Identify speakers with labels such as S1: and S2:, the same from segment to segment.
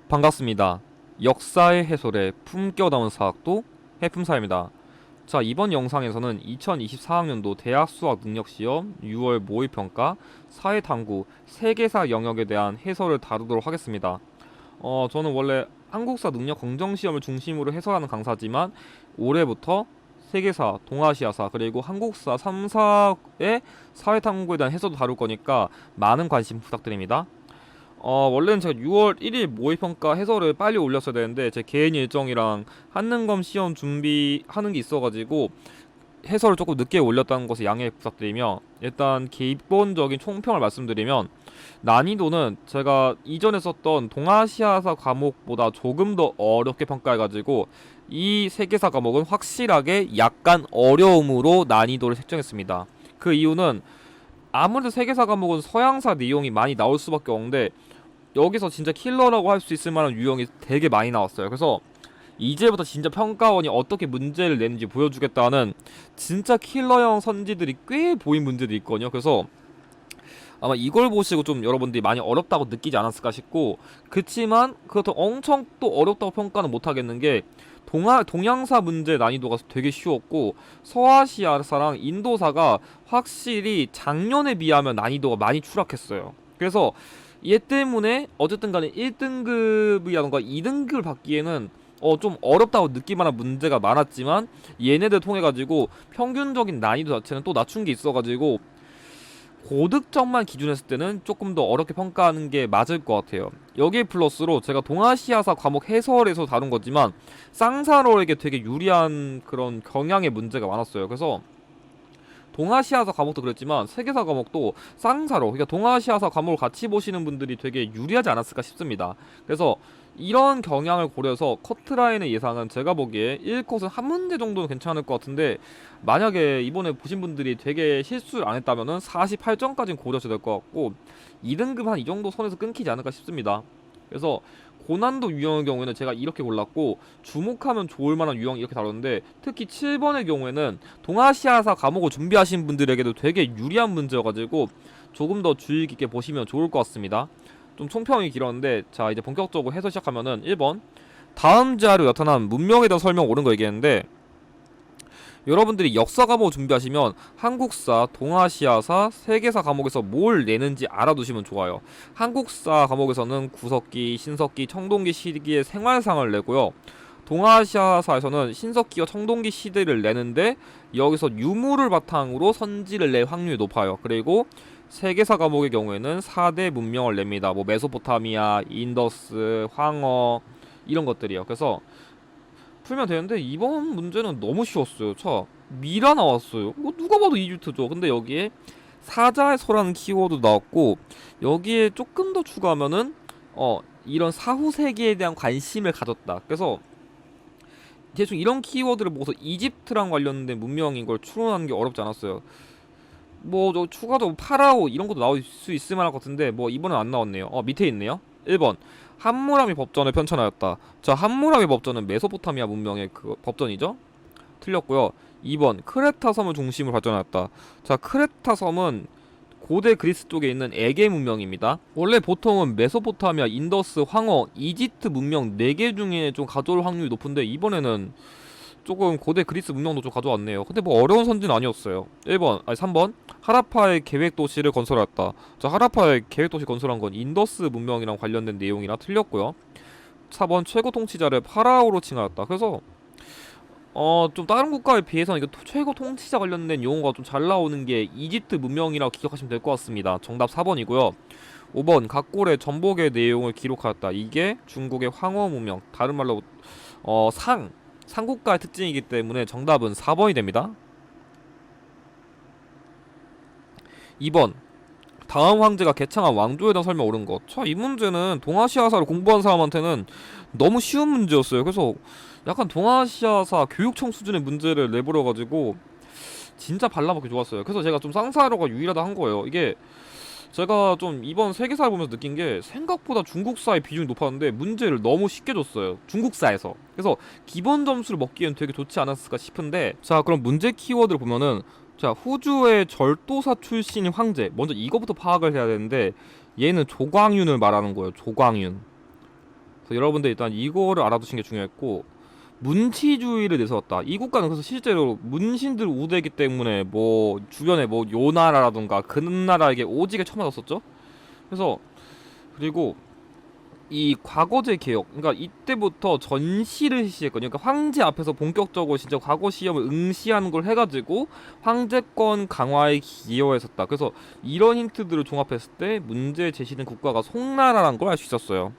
S1: 반갑습니다. 역사의 해설에 품격담은 사학도 해품사입니다. 자, 이번 영상에서는 2024학년도 대학 수학 능력시험 6월 모의평가 사회탐구 세계사 영역에 대한 해설을 다루도록 하겠습니다. 저는 원래 한국사 능력 검정시험을 중심으로 해설하는 강사지만 올해부터 세계사, 동아시아사, 그리고 한국사 3사의 사회탐구에 대한 해설도 다룰 거니까 많은 관심 부탁드립니다. 원래는 제가 6월 1일 모의평가 해설을 빨리 올렸어야 되는데 제 개인 일정이랑 한능검 시험 준비하는 게 있어가지고 해설을 조금 늦게 올렸다는 것을 양해 부탁드리며, 일단 기본적인 총평을 말씀드리면 난이도는 제가 이전에 썼던 동아시아사 과목보다 조금 더 어렵게 평가해가지고 이 세계사 과목은 확실하게 약간 어려움으로 난이도를 책정했습니다. 그 이유는 아무래도 세계사 과목은 서양사 내용이 많이 나올 수밖에 없는데 여기서 진짜 킬러라고 할 수 있을 만한 유형이 되게 많이 나왔어요. 그래서 이제부터 진짜 평가원이 어떻게 문제를 내는지 보여주겠다는 진짜 킬러형 선지들이 꽤 보인 문제들이 있거든요. 그래서 아마 이걸 보시고 좀 여러분들이 많이 어렵다고 느끼지 않았을까 싶고, 그치만 그렇다고 엄청 또 어렵다고 평가는 못하겠는 게 동양사 문제 난이도가 되게 쉬웠고 서아시아사랑 인도사가 확실히 작년에 비하면 난이도가 많이 추락했어요. 그래서 얘 때문에 어쨌든 간에 1등급이라던가 2등급을 받기에는 좀 어렵다고 느낄 만한 문제가 많았지만 얘네들 통해 가지고 평균적인 난이도 자체는 또 낮춘 게 있어 가지고 고득점만 기준했을 때는 조금 더 어렵게 평가하는 게 맞을 것 같아요. 여기에 플러스로 제가 동아시아사 과목 해설에서 다룬 거지만 쌍사로에게 되게 유리한 그런 경향의 문제가 많았어요. 그래서 동아시아사 과목도 그랬지만 세계사 과목도 쌍사로, 그러니까 동아시아사 과목을 같이 보시는 분들이 되게 유리하지 않았을까 싶습니다. 그래서 이런 경향을 고려해서 커트라인의 예상은 제가 보기에 1컷은 한 문제 정도는 괜찮을 것 같은데, 만약에 이번에 보신 분들이 되게 실수를 안 했다면은 48점까지는 고려하셔야 될 것 같고 2등급 한 이 정도 선에서 끊기지 않을까 싶습니다. 그래서 고난도 유형의 경우에는 제가 이렇게 골랐고 주목하면 좋을 만한 유형 이렇게 다뤘는데, 특히 7번의 경우에는 동아시아사 과목을 준비하신 분들에게도 되게 유리한 문제여가지고 조금 더 주의 깊게 보시면 좋을 것 같습니다. 좀 총평이 길었는데, 자 이제 본격적으로 해설 시작하면은 1번 다음 자료 나타난 문명에 대한 설명 옳은 거 얘기했는데, 여러분들이 역사 과목 준비하시면 한국사, 동아시아사, 세계사 과목에서 뭘 내는지 알아두시면 좋아요. 한국사 과목에서는 구석기, 신석기, 청동기 시기의 생활상을 내고요. 동아시아사에서는 신석기와 청동기 시대를 내는데 여기서 유물을 바탕으로 선지를 낼 확률이 높아요. 그리고 세계사 과목의 경우에는 4대 문명을 냅니다. 뭐 메소포타미아, 인더스, 황어 이런 것들이요. 그래서 풀면 되는데 이번 문제는 너무 쉬웠어요. 자, 미라 나왔어요. 뭐 누가 봐도 이집트죠. 근데 여기에 사자의 서라는 키워드 나왔고, 여기에 조금 더 추가하면은 이런 사후 세계에 대한 관심을 가졌다. 그래서 대충 이런 키워드를 보고서 이집트랑 관련된 문명인 걸 추론하는 게 어렵지 않았어요. 뭐 저 추가적으로 파라오 이런 것도 나올 수 있을 만할 것 같은데 뭐 이번엔 안 나왔네요. 밑에 있네요. 1번 함무라비 법전을 편찬하였다. 자, 함무라비 법전은 메소포타미아 문명의 그 법전이죠. 틀렸고요. 2번 크레타 섬을 중심으로 발전하였다. 자, 크레타 섬은 고대 그리스 쪽에 있는 에게 문명입니다. 원래 보통은 메소포타미아, 인더스, 황어, 이집트 문명 4개 중에 좀 가져올 확률이 높은데 이번에는 조금 고대 그리스 문명도 좀 가져왔네요. 근데 뭐 어려운 선지는 아니었어요. 3번 하라파의 계획 도시를 건설하였다. 자, 하라파의 계획 도시 건설한 건 인더스 문명이랑 관련된 내용이라 틀렸고요. 4번 최고 통치자를 파라오로 칭하였다. 그래서 좀 다른 국가에 비해서는 이거 최고 통치자 관련된 용어가 좀 잘 나오는 게 이집트 문명이라고 기억하시면 될 것 같습니다. 정답 4번이고요. 5번 각골의 전복의 내용을 기록하였다. 이게 중국의 황허 문명, 다른 말로 상국가의 특징이기 때문에 정답은 4번이 됩니다. 2번 다음 황제가 개창한 왕조에 대한 설명 옳은 것. 자, 이 문제는 동아시아사를 공부한 사람한테는 너무 쉬운 문제였어요. 그래서 약간 동아시아사 교육청 수준의 문제를 내버려가지고 진짜 발라먹기 좋았어요. 그래서 제가 좀 쌍사로가 유일하다 한 거예요. 이게 제가 좀 이번 세계사를 보면서 느낀 게 생각보다 중국사의 비중이 높았는데 문제를 너무 쉽게 줬어요. 중국사에서. 그래서 기본 점수를 먹기엔 되게 좋지 않았을까 싶은데, 자 그럼 문제 키워드를 보면은, 자 후주의 절도사 출신인 황제, 먼저 이거부터 파악을 해야 되는데 얘는 조광윤을 말하는 거예요. 조광윤. 그래서 여러분들 일단 이거를 알아두시는 게 중요했고, 문치주의를 내세웠다. 이 국가는 그래서 실제로 문신들 우대이기 때문에 뭐 주변에 뭐 요나라라든가 금나라에게 오지게 쳐맞았었죠. 그래서 그리고 이 과거제 개혁, 그러니까 이때부터 전시를 시작했거든요. 그러니까 황제 앞에서 본격적으로 진짜 과거 시험을 응시하는 걸 해가지고 황제권 강화에 기여했었다. 그래서 이런 힌트들을 종합했을 때 문제 제시된 국가가 송나라란 걸 알 수 있었어요.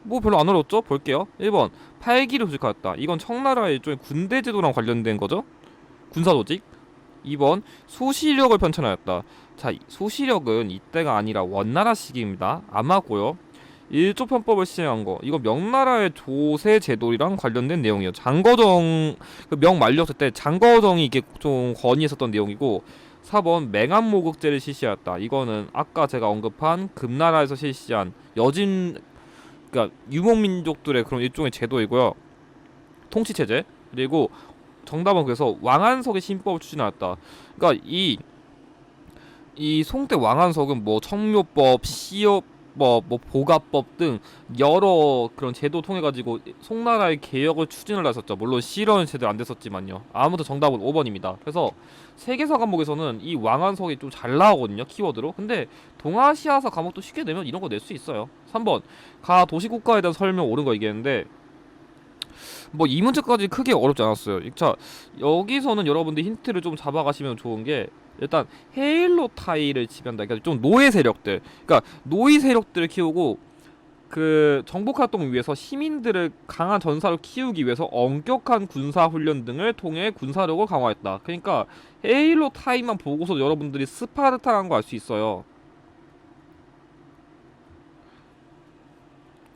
S1: 뭐 별로 안 어려웠죠? 볼게요. 1번 팔기를 조직하였다. 이건 청나라의 일종의 군대 제도랑 관련된 거죠. 군사 조직. 2번 소시력을 편찬하였다. 자, 소시력은 이때가 아니라 원나라 시기입니다. 아마고요. 일조 편법을 시행한 거. 이거 명나라의 조세 제도랑 관련된 내용이에요. 장거정 그명 만리였을 때 장거정이 이게 좀 건의했었던 내용이고. 4번 맹암모국제를 실시하였다. 이거는 아까 제가 언급한 금나라에서 실시한 여진, 그러니까 유목민족들의 그런 일종의 제도이고요. 통치체제. 그리고 정답은 그래서 왕안석의 신법을 추진하였다. 그러니까 이 송대 왕안석은 뭐 청묘법, 시효법, 뭐 보가법 등 여러 그런 제도 통해 가지고 송나라의 개혁을 추진을 했었죠. 물론 실현은 제대로 안 됐었지만요. 아무튼 정답은 5번입니다. 그래서 세계사 과목에서는 이 왕안석이 좀 잘 나오거든요, 키워드로. 근데 동아시아사 과목도 쉽게 내면 이런 거 낼 수 있어요. 3번 가 도시국가에 대한 설명 옳은 거 얘기했는데, 뭐 이 문제까지 크게 어렵지 않았어요. 자, 여기서는 여러분들 힌트를 좀 잡아가시면 좋은 게, 일단 헤일로 타일을 지배한다. 그러니까 좀 노예 세력들, 그러니까 노예 세력들을 키우고 그 정복 활동을 위해서 시민들을 강한 전사로 키우기 위해서 엄격한 군사 훈련 등을 통해 군사력을 강화했다. 그러니까 헤일로 타일만 보고서 여러분들이 스파르타라는 거 알 수 있어요.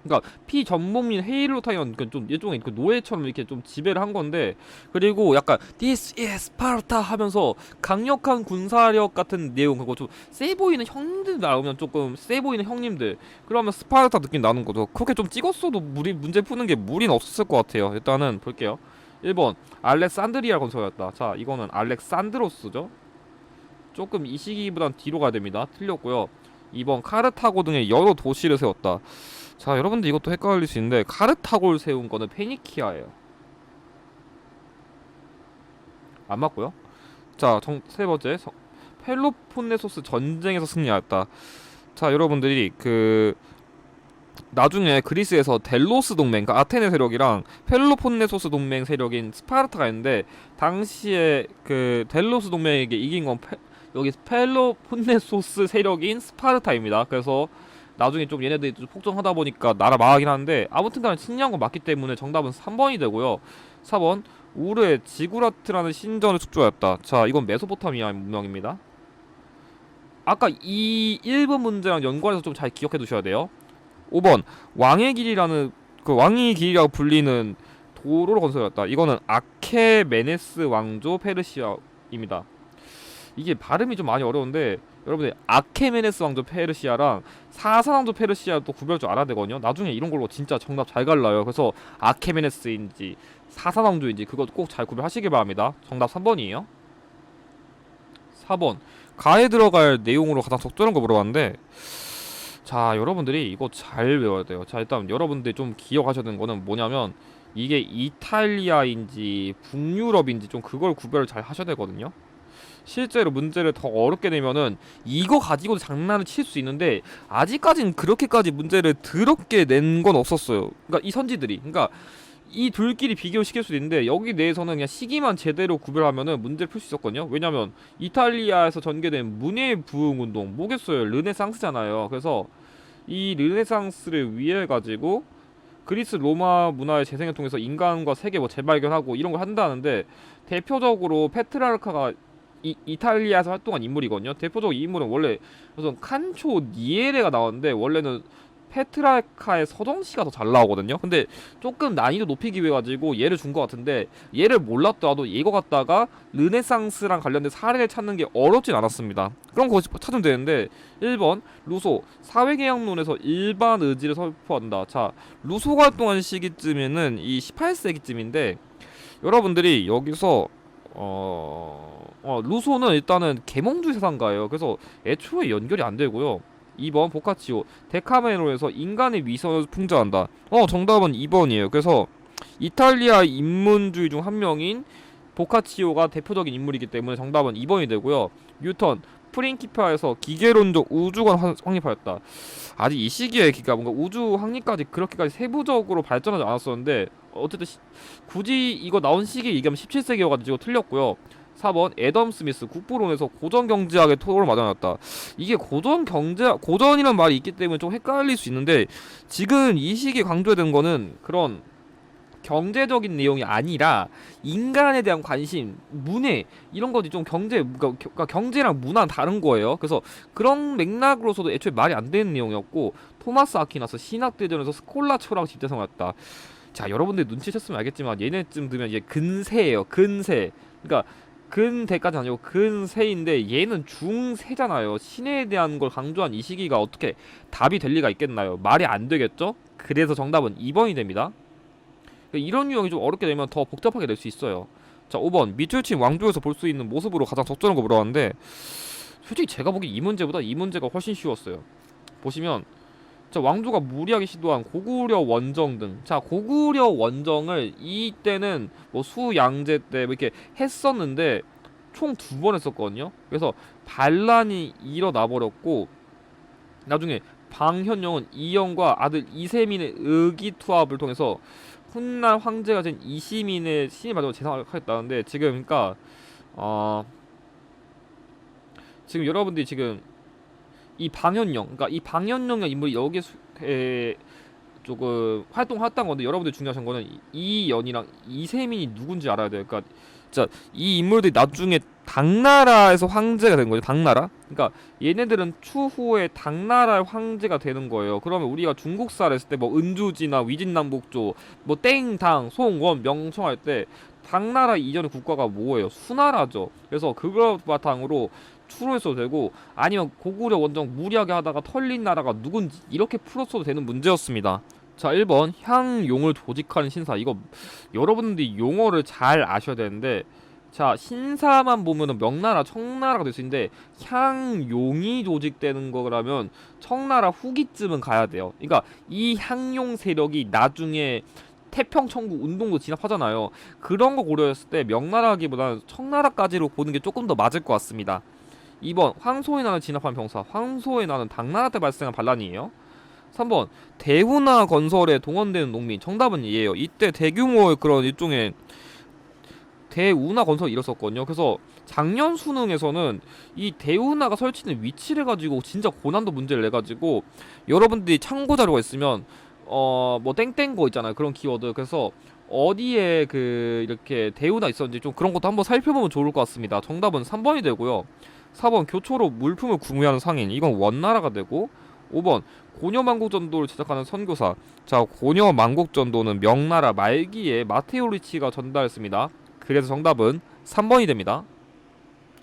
S1: 그러니까 피전범민 헤일로 타이언, 좀 일종의 그 노예처럼 이렇게 좀 지배를 한 건데, 그리고 약간 This is Sparta 하면서 강력한 군사력 같은 내용, 그리고 좀 세 보이는 형님들 나오면 조금 세 보이는 형님들, 그러면 스파르타 느낌 나는 거죠. 그렇게 좀 찍었어도 문제 푸는 게 무리는 없었을 것 같아요. 일단은 볼게요. 1번 알렉산드리아 건설이었다. 자, 이거는 알렉산드로스죠. 조금 이 시기보단 뒤로 가야 됩니다. 틀렸고요. 2번 카르타고 등의 여러 도시를 세웠다. 자, 여러분들 이것도 헷갈릴 수 있는데 카르타고를 세운 거는 페니키아예요. 안 맞고요. 자, 세 번째 펠로폰네소스 전쟁에서 승리하였다. 자, 여러분들이 그 나중에 그리스에서 델로스 동맹, 그러니까 아테네 세력이랑 펠로폰네소스 동맹 세력인 스파르타가 있는데, 당시에 그 델로스 동맹에게 이긴 건 여기 펠로폰네소스 세력인 스파르타입니다. 그래서 나중에 좀 얘네들이 좀 폭정하다 보니까 나라 망하긴 하는데, 아무튼간에 승리한 건 맞기 때문에 정답은 3번이 되고요. 4번 우르의 지구라트라는 신전을 축조하였다. 자, 이건 메소포타미아 문명입니다. 아까 이 1번 문제랑 연관해서 좀 잘 기억해 두셔야 돼요. 5번 왕의 길이라는, 그 왕의 길이라고 불리는 도로를 건설했다. 이거는 아케메네스 왕조 페르시아입니다. 이게 발음이 좀 많이 어려운데, 여러분들 아케메네스 왕조 페르시아랑 사사 왕조 페르시아 또 구별 좀 알아야 되거든요. 나중에 이런 걸로 진짜 정답 잘 갈라요. 그래서 아케메네스인지 사사 왕조인지 그거 꼭 잘 구별하시길 바랍니다. 정답 3번이에요. 4번 가에 들어갈 내용으로 가장 적절한 거 물어봤는데, 자, 여러분들이 이거 잘 외워야 돼요. 자, 일단 여러분들이 좀 기억하셔야 되는 거는 뭐냐면, 이게 이탈리아인지 북유럽인지 좀 그걸 구별을 잘 하셔야 되거든요. 실제로 문제를 더 어렵게 내면은 이거 가지고도 장난을 칠 수 있는데, 아직까진 그렇게까지 문제를 더럽게 낸 건 없었어요. 그러니까 이 선지들이, 그러니까 이 둘끼리 비교를 시킬 수도 있는데, 여기 내에서는 그냥 시기만 제대로 구별하면은 문제를 풀 수 있었거든요. 왜냐면 이탈리아에서 전개된 문예 부흥 운동 뭐겠어요, 르네상스잖아요. 그래서 이 르네상스를 위해 가지고 그리스 로마 문화의 재생을 통해서 인간과 세계 뭐 재발견하고 이런 걸 한다는데, 대표적으로 페트라르카가 이탈리아에서 활동한 인물이거든요. 대표적으로 이 인물은 원래 우선 칸초 니에레가 나왔는데, 원래는 페트라르카의 서정시가 더 잘 나오거든요. 근데 조금 난이도 높이기 위해 가지고 얘를 준 것 같은데, 얘를 몰랐더라도 이거 갖다가 르네상스랑 관련된 사례를 찾는 게 어렵진 않았습니다. 그런 거 찾으면 되는데, 1번 루소 사회계약론에서 일반 의지를 선포한다. 자, 루소가 활동한 시기쯤에는 이 18세기쯤인데, 여러분들이 여기서 루소는 일단은 계몽주의 사상가예요. 그래서 애초에 연결이 안 되고요. 2번 보카치오. 데카메론에서 인간의 위선을 풍자한다. 정답은 2번이에요. 그래서 이탈리아 인문주의 중 한 명인 보카치오가 대표적인 인물이기 때문에 정답은 2번이 되고요. 뉴턴 프린키파에서 기계론적 우주관 확립하였다. 아직 이 시기에 그러니까 뭔가 우주 확립까지 그렇게까지 세부적으로 발전하지 않았었는데 어쨌든 굳이 이거 나온 시기 얘기하면 17세기여가지고 틀렸고요. 4번 애덤 스미스 국부론에서 고전 경제학의 토론을 마련했다. 이게 고전이란 말이 있기 때문에 좀 헷갈릴 수 있는데 지금 이 시기에 강조해야 되는 거는 그런 경제적인 내용이 아니라 인간에 대한 관심, 문해 이런 것이 좀 그러니까 경제랑 문화는 다른 거예요. 그래서 그런 맥락으로서도 애초에 말이 안 되는 내용이었고 토마스 아퀴나스 신학대전에서 스콜라 철학 집대성했다. 자, 여러분들 눈치챘으면 알겠지만 얘네쯤 들면 이제 근세예요. 근세. 그러니까 근대까지 아니고 근세인데 얘는 중세잖아요. 신에 대한 걸 강조한 이 시기가 어떻게 답이 될 리가 있겠나요? 말이 안 되겠죠? 그래서 정답은 2번이 됩니다. 이런 유형이 좀 어렵게 되면 더 복잡하게 될 수 있어요. 자, 5번 밑줄친 왕조에서 볼 수 있는 모습으로 가장 적절한 거 물어봤는데 솔직히 제가 보기 이 문제보다 이 문제가 훨씬 쉬웠어요. 보시면 자, 왕조가 무리하게 시도한 고구려 원정 등, 자, 고구려 원정을 이때는 뭐 수양제 때 뭐 이렇게 했었는데 총 2번 했었거든요. 그래서 반란이 일어나 버렸고 나중에 방현용은 이영과 아들 이세민의 의기투합을 통해서 훗날 황제가 된 이시민의 신이 마지막으로 재상하겠다는데 지금 그러니까 지금 여러분들이 지금 이 방현영, 그러니까 이 방현영의 인물이 여기에 조금 활동했던 건데 여러분들 중요하신 거는 이연이랑 이세민이 누군지 알아야 돼요. 그러니까 자, 이 인물들이 나중에 당나라에서 황제가 된 거죠. 당나라. 그러니까 얘네들은 추후에 당나라의 황제가 되는 거예요. 그러면 우리가 중국사를 했을 때 뭐 은주지나 위진남북조, 뭐 땡당, 송원, 명청할 때 당나라 이전의 국가가 뭐예요? 수나라죠. 그래서 그걸 바탕으로 추론했어도 되고 아니면 고구려 원정 무리하게 하다가 털린 나라가 누군지 이렇게 풀었어도 되는 문제였습니다. 자, 1번 향용을 조직하는 신사. 이거 여러분들이 용어를 잘 아셔야 되는데 자, 신사만 보면은 명나라, 청나라가 될 수 있는데 향용이 조직되는 거라면 청나라 후기쯤은 가야 돼요. 그러니까 이 향용 세력이 나중에 태평천국 운동도 진압하잖아요. 그런 거 고려했을 때 명나라기보다는 청나라까지로 보는 게 조금 더 맞을 것 같습니다. 2번 황소의 난을 진압한 병사. 황소의 난은 당나라 때 발생한 반란이에요. 3번 대운하 건설에 동원되는 농민. 정답은 얘예요. 이때 대규모의 그런 일종의 대운하 건설이 일었었거든요. 그래서 작년 수능에서는 이 대운하가 설치된 위치를 가지고 진짜 고난도 문제를 내가지고 여러분들이 참고 자료가 있으면 뭐 땡땡거 있잖아요. 그런 키워드. 그래서 어디에 그 이렇게 대운하 있었는지 좀 그런 것도 한번 살펴보면 좋을 것 같습니다. 정답은 3번이 되고요. 4번 교초로 물품을 구매하는 상인. 이건 원나라가 되고 5번 고려만국전도를 제작하는 선교사. 자, 고려만국전도는 명나라 말기에 마테오 리치가 전달했습니다. 그래서 정답은 3번이 됩니다.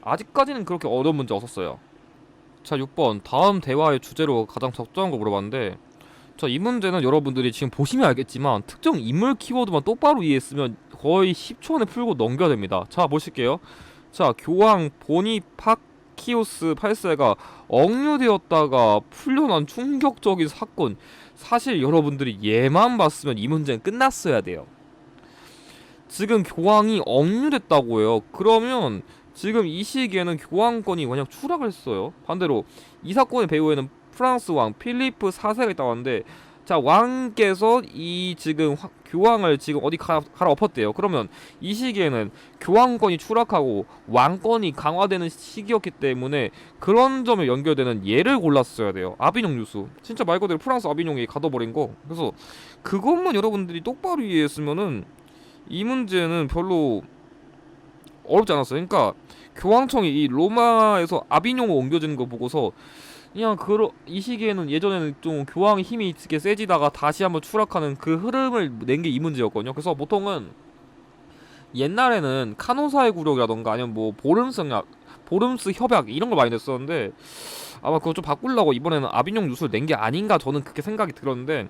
S1: 아직까지는 그렇게 어려운 문제 없었어요. 자, 6번 다음 대화의 주제로 가장 적절한 거 물어봤는데 자, 이 문제는 여러분들이 지금 보시면 알겠지만 특정 인물 키워드만 똑바로 이해했으면 거의 10초 안에 풀고 넘겨야 됩니다. 자, 보실게요. 자, 교황 보니파키우스 8세가 억류되었다가 풀려난 충격적인 사건. 사실 여러분들이 얘만 봤으면 이 문제는 끝났어야 돼요. 지금 교황이 억류됐다고 해요. 그러면 지금 이 시기에는 교황권이 만약 추락을 했어요. 반대로 이 사건의 배후에는 프랑스 왕 필리프 4세가 있다고 하는데 자, 왕께서 이 지금 교황을 지금 어디 갈아엎었대요. 그러면 이 시기에는 교황권이 추락하고 왕권이 강화되는 시기였기 때문에 그런 점에 연결되는 예를 골랐어야 돼요. 아비뇽 유수. 진짜 말 그대로 프랑스 아비뇽이 가둬버린 거. 그래서 그것만 여러분들이 똑바로 이해했으면은 이 문제는 별로 어렵지 않았어요. 그러니까 교황청이 이 로마에서 아비뇽을 옮겨지는 거 보고서 그냥 이 시기에는 예전에는 좀 교황의 힘이 있게 세지다가 다시 한번 추락하는 그 흐름을 낸 게 이 문제였거든요. 그래서 보통은 옛날에는 카노사의 굴욕이라던가 아니면 뭐 보름스 협약 이런 걸 많이 냈었는데 아마 그거 좀 바꾸려고 이번에는 아비뇽 유수를 낸 게 아닌가 저는 그렇게 생각이 들었는데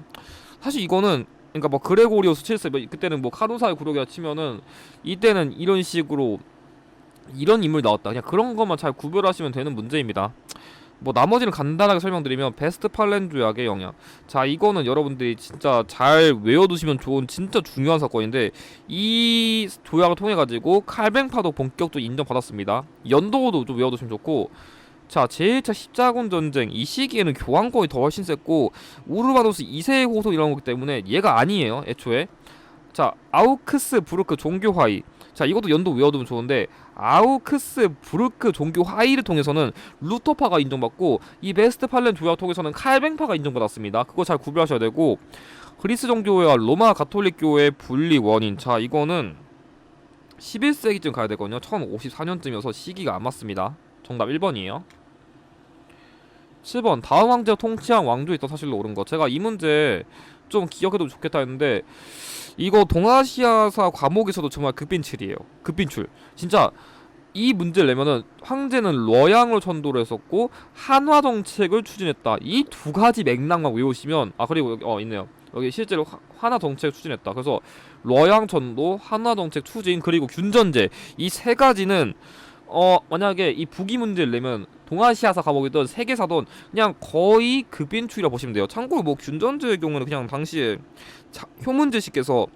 S1: 사실 이거는 그러니까 뭐 그레고리오스 7세 그때는 뭐 카노사의 굴욕이라 치면은 이때는 이런 식으로 이런 인물이 나왔다. 그냥 그런 것만 잘 구별하시면 되는 문제입니다. 뭐 나머지는 간단하게 설명드리면 베스트팔렌 조약의 영향. 자, 이거는 여러분들이 진짜 잘 외워두시면 좋은 진짜 중요한 사건인데, 이 조약을 통해 가지고 칼뱅파도 본격적으로 인정받았습니다. 연도도 좀 외워두시면 좋고. 자, 제1차 십자군 전쟁, 이 시기에는 교황권이 더 훨씬 셌고 우르바노스 2세의 호소 이런 거기 때문에 얘가 아니에요, 애초에. 자, 아우크스부르크 종교 화의. 자, 이것도 연도 외워두면 좋은데, 아우크스부르크 종교 화의를 통해서는 루터파가 인정받고, 이 베스트팔렌 조약 통해서는 칼뱅파가 인정받았습니다. 그거 잘 구별하셔야 되고, 그리스 종교와 로마 가톨릭 교회의 분리 원인. 자, 이거는 11세기쯤 가야 되거든요. 1054년쯤이어서 시기가 안 맞습니다. 정답 1번이에요. 7번 다음 황제가 통치한 왕조에 있다 사실로 옳은 거. 제가 이 문제 좀 기억해도 좋겠다 했는데, 이거 동아시아사 과목에서도 정말 급빈출이에요. 급빈출. 진짜 이 문제를 내면은 황제는 러양으로 천도를 했었고 한화 정책을 추진했다. 이 두 가지 맥락만 외우시면, 아 그리고 여기 있네요. 여기 실제로 한화 정책을 추진했다. 그래서 러양 천도, 한화 정책 추진, 그리고 균전제, 이 세 가지는 만약에 이 북이 문제를 내면 동아시아사 과목이든 세계사든 그냥 거의 급인출이라 보시면 돼요. 참고로 뭐 균전제의 경우는 그냥 당시에 효문제씨께서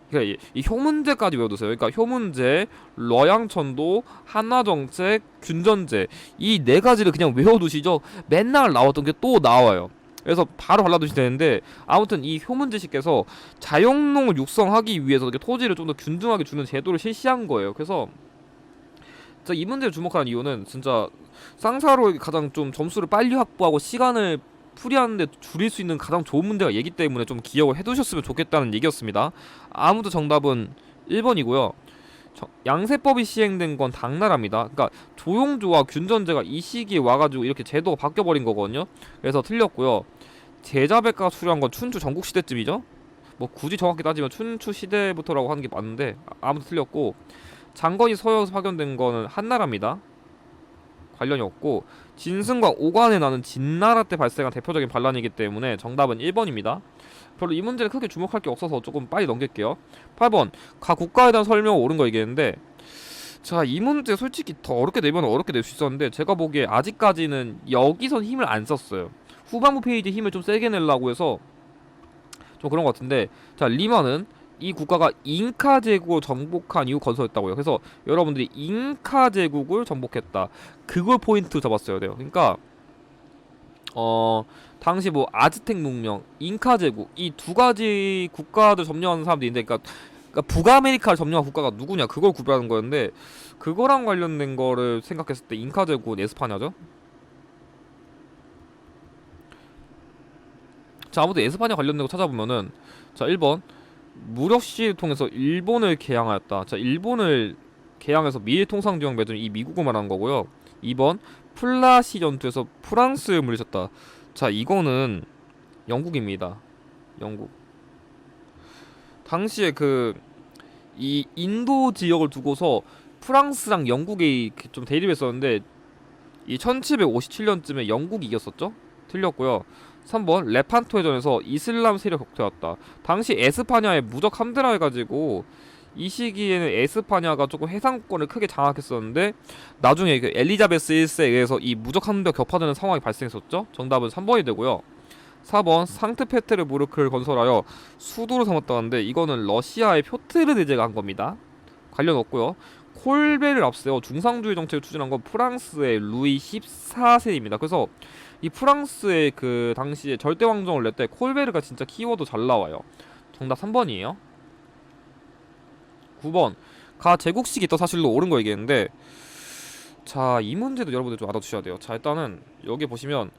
S1: 그러니까 이 효문제까지 외워두세요. 그러니까 효문제, 러양천도, 한화정책, 균전제, 이 네 가지를 그냥 외워두시죠. 맨날 나왔던 게 또 나와요. 그래서 바로 발라두시면 되는데, 아무튼 이 효문제씨께서 자영농을 육성하기 위해서 이렇게 토지를 좀 더 균등하게 주는 제도를 실시한 거예요. 그래서 이 문제를 주목하는 이유는 진짜 쌍사로 가장 좀 점수를 빨리 확보하고 시간을 풀이하는데 줄일 수 있는 가장 좋은 문제가 얘기 때문에 좀 기억을 해두셨으면 좋겠다는 얘기였습니다. 아무도 정답은 1번이고요. 양세법이 시행된 건 당나라입니다. 그러니까 조용조와 균전제가 이 시기에 와가지고 이렇게 제도가 바뀌어버린 거거든요. 그래서 틀렸고요. 제자백가가 수료한 건 춘추 전국시대쯤이죠. 뭐 굳이 정확히 따지면 춘추 시대부터라고 하는 게 맞는데 아무도 틀렸고, 장건이 서역에서 파견된 거는 한나라입니다. 관련이 없고, 진승과 오관에 나는 진나라 때 발생한 대표적인 반란이기 때문에 정답은 1번입니다. 별로 이 문제는 크게 주목할 게 없어서 조금 빨리 넘길게요. 8번 각 국가에 대한 설명을 옳은 거 얘기했는데, 자, 이 문제 솔직히 더 어렵게 내면 어렵게 낼 수 있었는데 제가 보기에 아직까지는 여기선 힘을 안 썼어요. 후반부 페이지에 힘을 좀 세게 내려고 해서 좀 그런 것 같은데, 자, 리마는 이 국가가 잉카 제국을 정복한 이후 건설했다고요. 그래서 여러분들이 잉카 제국을 정복했다, 그걸 포인트 잡았어야 돼요. 그러니까 당시 뭐 아즈텍 문명, 잉카 제국, 이 두 가지 국가들 점령하는 사람들인데, 그러니까 북아메리카를 점령한 국가가 누구냐, 그걸 구별하는 거였는데, 그거랑 관련된 거를 생각했을 때 잉카 제국은 에스파냐죠. 자, 아무튼 에스파냐 관련된 거 찾아보면은, 자, 1번 무력 시위를 통해서 일본을 개항하였다. 자, 일본을 개항해서 미일 통상조약 맺은 이 미국을 말하는 거고요. 2번 플라시 전투에서 프랑스를 물리쳤다. 자, 이거는 영국입니다. 영국. 당시에 이 인도 지역을 두고서 프랑스랑 영국이 좀 대립했었는데, 이 1757년쯤에 영국이 이겼었죠? 틀렸고요. 3번 레판토 해전에서 이슬람 세력 격퇴했다. 당시 에스파냐에 무적 함대라 해가지고 이 시기에는 에스파냐가 조금 해상권을 크게 장악했었는데, 나중에 그 엘리자베스 1세에 의해서 이 무적 함대가 격파되는 상황이 발생했었죠. 정답은 3번이 되고요. 4번 상트페테르부르크를 건설하여 수도로 삼았다는데, 이거는 러시아의 표트르 대제가 한 겁니다. 관련 없고요. 콜베를 앞세워 중상주의 정책을 추진한 건 프랑스의 루이 14세입니다. 그래서 이 프랑스의 그 당시에 절대 왕정을 낼 때 콜베르가 진짜 키워드 잘 나와요. 정답 3번이에요. 9번 가 제국식이 있다 사실로 옳은 거 얘기했는데, 자, 이 문제도 여러분들 좀 알아두셔야 돼요. 자, 일단은 여기 보시면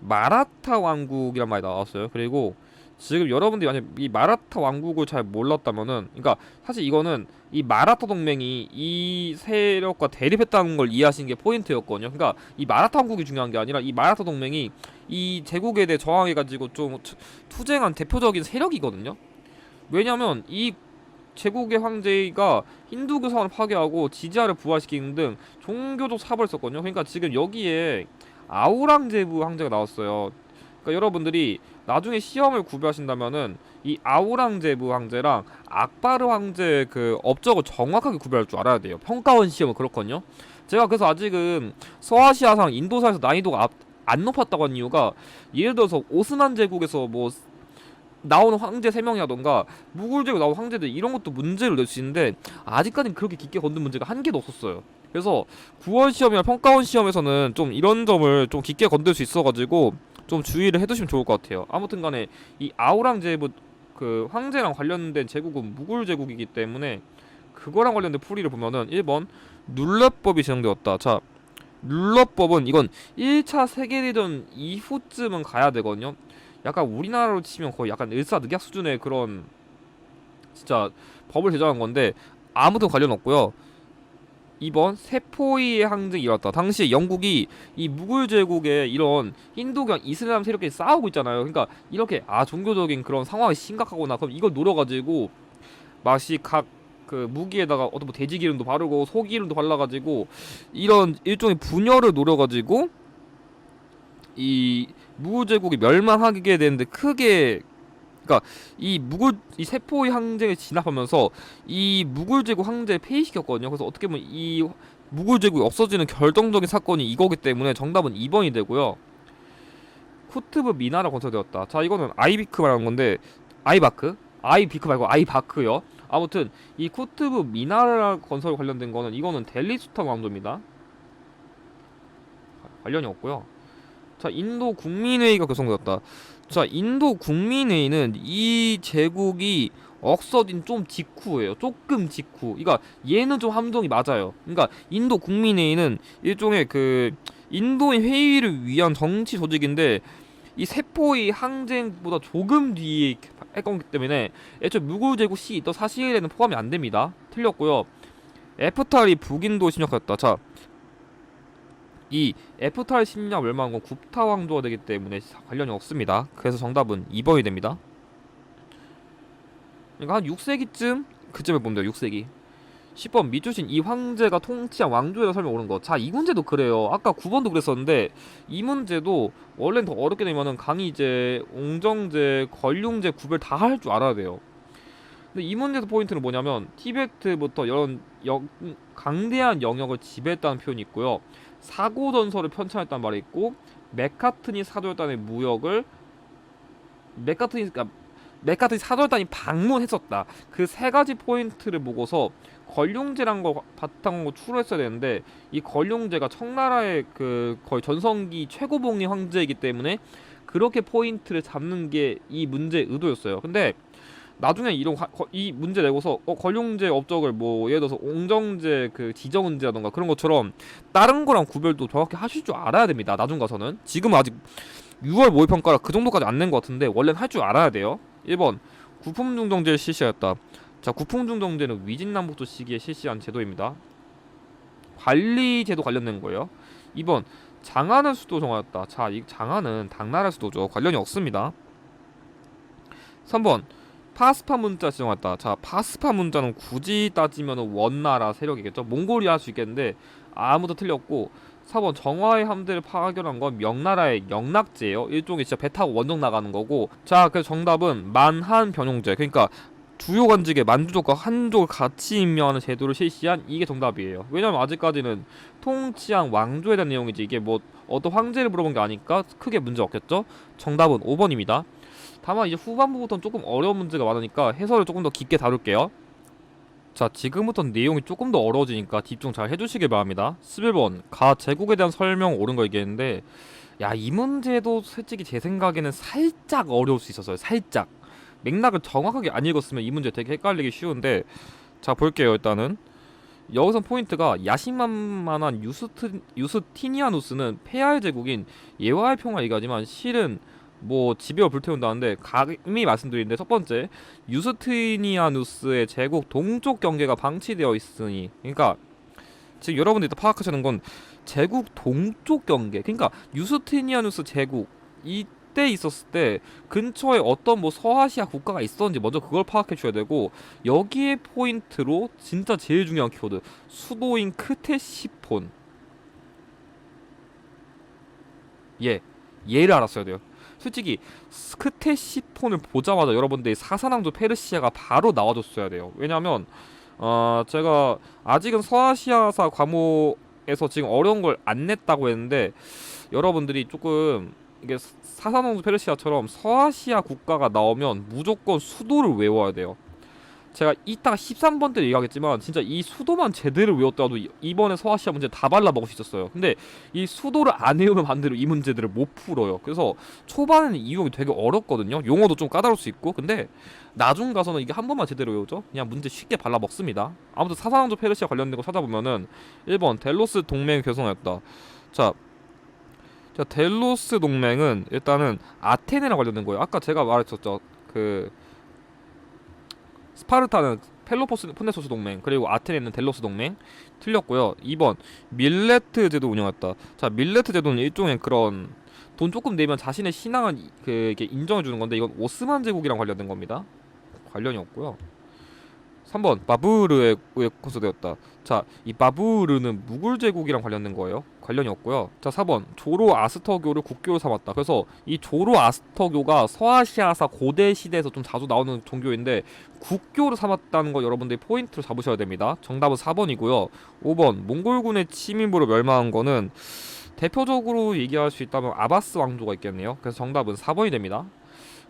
S1: 마라타 왕국이란 말이 나왔어요. 그리고 지금 여러분들이 만약 이 마라타 왕국을 잘 몰랐다면은, 그러니까 사실 이거는 이 마라타 동맹이 이 세력과 대립했다는 걸 이해하시는 게 포인트였거든요. 그러니까 이 마라타 왕국이 중요한 게 아니라 이 마라타 동맹이 이 제국에 대해 저항해가지고 좀 투쟁한 대표적인 세력이거든요. 왜냐면 이 제국의 황제가 힌두교 사원을 파괴하고 지지아를 부활시키는 등 종교적 사벌을 썼거든요. 그러니까 지금 여기에 아우랑제부 황제가 나왔어요. 그러니까 여러분들이 나중에 시험을 구별하신다면은 이 아우랑제부 황제랑 악바르 황제의 그 업적을 정확하게 구별할 줄 알아야 돼요. 평가원 시험은 그렇거든요. 제가 그래서 아직은 서아시아상 인도사에서 난이도가 안 높았다고 한 이유가 예를 들어서 오스만 제국에서 뭐 나오는 황제 3명이라던가 무굴 제국 나온 황제들 이런 것도 문제를 낼 수 있는데 아직까지는 그렇게 깊게 건든 문제가 한 개도 없었어요. 그래서 9월 시험이나 평가원 시험에서는 좀 이런 점을 좀 깊게 건들 수 있어가지고 좀 주의를 해두시면 좋을 것 같아요. 아무튼간에 이 아우랑제부 그 황제랑 관련된 제국은 무굴 제국이기 때문에 그거랑 관련된 풀이를 보면은 1번 룰렛법이 진행되었다. 자, 룰렛법은 이건 1차 세계대전 이후쯤은 가야 되거든요. 약간 우리나라로 치면 거의 약간 일사늑약 수준의 그런 진짜 법을 제정한 건데 아무도 관련 없고요. 2번 세포위의 항쟁이 일어났다. 당시에 영국이 이 무굴 제국에 이런 힌두교 이슬람 세력끼리 싸우고 있잖아요. 그러니까 이렇게 종교적인 그런 상황이 심각하구나. 그럼 이걸 노려가지고 맛이 각 그 무기에다가 어떤 뭐 돼지 기름도 바르고 소 기름도 발라가지고 이런 일종의 분열을 노려가지고 이 무굴 제국이 멸망하게 되는데 크게 그러니까 이 세포의 항쟁에 진압하면서 이 무굴 제국 황제를 폐위시켰거든요. 그래서 어떻게 보면 이 무굴 제국이 없어지는 결정적인 사건이 이거기 때문에 정답은 2번이 되고요. 쿠투브 미나라 건설되었다. 자, 이거는 아이비크 말하는 건데 아이비크 말고 아이바크요. 아무튼 이 쿠투브 미나라 건설 관련된 거는 이거는 델리 수타 왕조입니다. 관련이 없고요. 자, 인도 국민회의가 구성되었다. 자, 인도 국민회의는 이 제국이 없어진 좀 직후예요. 조금 직후. 그러니까 얘는 좀 함정이 맞아요. 그러니까 인도 국민회의는 일종의 그 인도인 회의를 위한 정치 조직인데 이 세포의 항쟁보다 조금 뒤에 했기 때문에 애초에 무굴 제국 시 있던 사실에는 포함이 안 됩니다. 틀렸고요. 에프탈이 북인도 침략했다. 자, 이 에프탈 침략 멸망한 건 굽타 왕조가 되기 때문에 관련이 없습니다. 그래서 정답은 2번이 됩니다. 그러니까 한 6세기쯤 그쯤에 보면 돼요. 6세기. 10번 미주신 이 황제가 통치한 왕조에 대한 설명 옳은 거. 자, 이 문제도 그래요. 아까 9번도 그랬었는데 이 문제도 원래는 더 어렵게 되면은 강희제, 옹정제, 걸륭제 구별 다 할 줄 알아야 돼요. 근데 이 문제의 포인트는 뭐냐면 티베트부터 이런 강대한 영역을 지배했다는 표현이 있고요. 사고 전설을 편찬했다는 말이 있고 맥카트니 사절단의 무역을 맥카트니 사절단이 방문했었다. 그 세 가지 포인트를 보고서 걸륭제란 거 바탕으로 추론했어야 되는데 이 걸륭제가 청나라의 그 거의 전성기 최고봉리 황제이기 때문에 그렇게 포인트를 잡는 게 이 문제의 의도였어요. 근데 나중에 이 문제 내고서 걸륭제 업적을 뭐 예를 들어서 옹정제 그 지정은제라던가 그런 것처럼 다른 거랑 구별도 정확히 하실 줄 알아야 됩니다. 나중 가서는. 지금은 아직 6월 모의평가라 그 정도까지 안 낸 것 같은데 원래는 할 줄 알아야 돼요. 1번 구품중정제를 실시하였다. 자, 구품중정제는 위진남북도 시기에 실시한 제도입니다. 관리제도 관련된 거예요. 2번 장안을 수도 정하였다. 자, 이 장안은 당나라 수도죠. 관련이 없습니다. 3번 파스파 문자 지정했다. 자, 파스파 문자는 굳이 따지면 원나라 세력이겠죠. 몽골이 할 수 있겠는데 아무도 틀렸고 4번 정화의 함대를 파견한 건 명나라의 영락제예요. 일종의 진짜 배 타고 원정 나가는 거고. 자, 그래서 정답은 만한 변용제. 그러니까 주요 관직에 만주족과 한족을 같이 임명하는 제도를 실시한 이게 정답이에요. 왜냐면 아직까지는 통치한 왕조에 대한 내용이지 이게 뭐 어떤 황제를 물어본 게 아니까 크게 문제 없겠죠. 정답은 5번입니다. 다만 이제 후반부부터는 조금 어려운 문제가 많으니까 해설을 조금 더 깊게 다룰게요. 자, 지금부터는 내용이 조금 더 어려워지니까 집중 잘 해주시길 바랍니다. 11번 가 제국에 대한 설명 옳은 거 얘기했는데 야, 이 문제도 솔직히 제 생각에는 살짝 어려울 수 있었어요. 살짝 맥락을 정확하게 안 읽었으면 이 문제 되게 헷갈리기 쉬운데 자, 볼게요. 일단은 여기서 포인트가 야심만만한 유스티니아누스는 폐하의 제국인 예화의 평화 얘기하지만 실은 뭐 집요를 불태운다는데 감히 말씀드리는데 첫 번째 유스티니아누스의 제국 동쪽 경계가 방치되어 있으니 그러니까 지금 여러분들이 파악하시는 건 제국 동쪽 경계 그러니까 유스티니아누스 제국 이때 있었을 때 근처에 어떤 뭐 서아시아 국가가 있었는지 먼저 그걸 파악해 줘야 되고 여기에 포인트로 진짜 제일 중요한 키워드 수도인 크테시폰 얘를 알았어야 돼요. 솔직히 크테시폰을 보자마자 여러분들이 사사낭조 페르시아가 바로 나와줬어야 돼요. 왜냐면 제가 아직은 서아시아사 과목 제국에서 지금 어려운 걸 안 냈다고 했는데 여러분들이 조금 이게 사사노 페르시아처럼 서아시아 국가가 나오면 무조건 수도를 외워야 돼요. 제가 이따가 13번 때 얘기하겠지만 진짜 이 수도만 제대로 외웠더라도 이번에 서아시아 문제 다 발라 먹을 수 있었어요. 근데 이 수도를 안 외우면 반대로 이 문제들을 못 풀어요. 그래서 초반에는 이용이 되게 어렵거든요. 용어도 좀 까다로울 수 있고. 근데 나중 가서는 이게 한 번만 제대로 외우죠. 그냥 문제 쉽게 발라 먹습니다. 아무튼 사사왕조 페르시아 관련된 거 찾아보면은 1번 델로스 동맹 결성하였다. 자, 자 델로스 동맹은 일단은 아테네랑 관련된 거예요. 아까 제가 말했었죠. 그 스파르타는 펠로폰네소스 동맹, 그리고 아테네는 델로스 동맹. 틀렸고요. 2번 밀레트 제도 운영했다. 자, 밀레트 제도는 일종의 그런 돈 조금 내면 자신의 신앙을 이게 인정해 주는 건데 이건 오스만 제국이랑 관련된 겁니다. 관련이 없고요. 3번 바브르에 건설되었다. 자, 이 바브르는 무굴 제국이랑 관련된 거예요. 관련이 없고요. 자, 4번 조로아스터교를 국교로 삼았다. 그래서 이 조로아스터교가 서아시아사 고대 시대에서 좀 자주 나오는 종교인데 국교로 삼았다는 거 여러분들이 포인트로 잡으셔야 됩니다. 정답은 4번이고요. 5번 몽골군의 침입으로 멸망한 거는 대표적으로 얘기할 수 있다면 아바스 왕조가 있겠네요. 그래서 정답은 4번이 됩니다.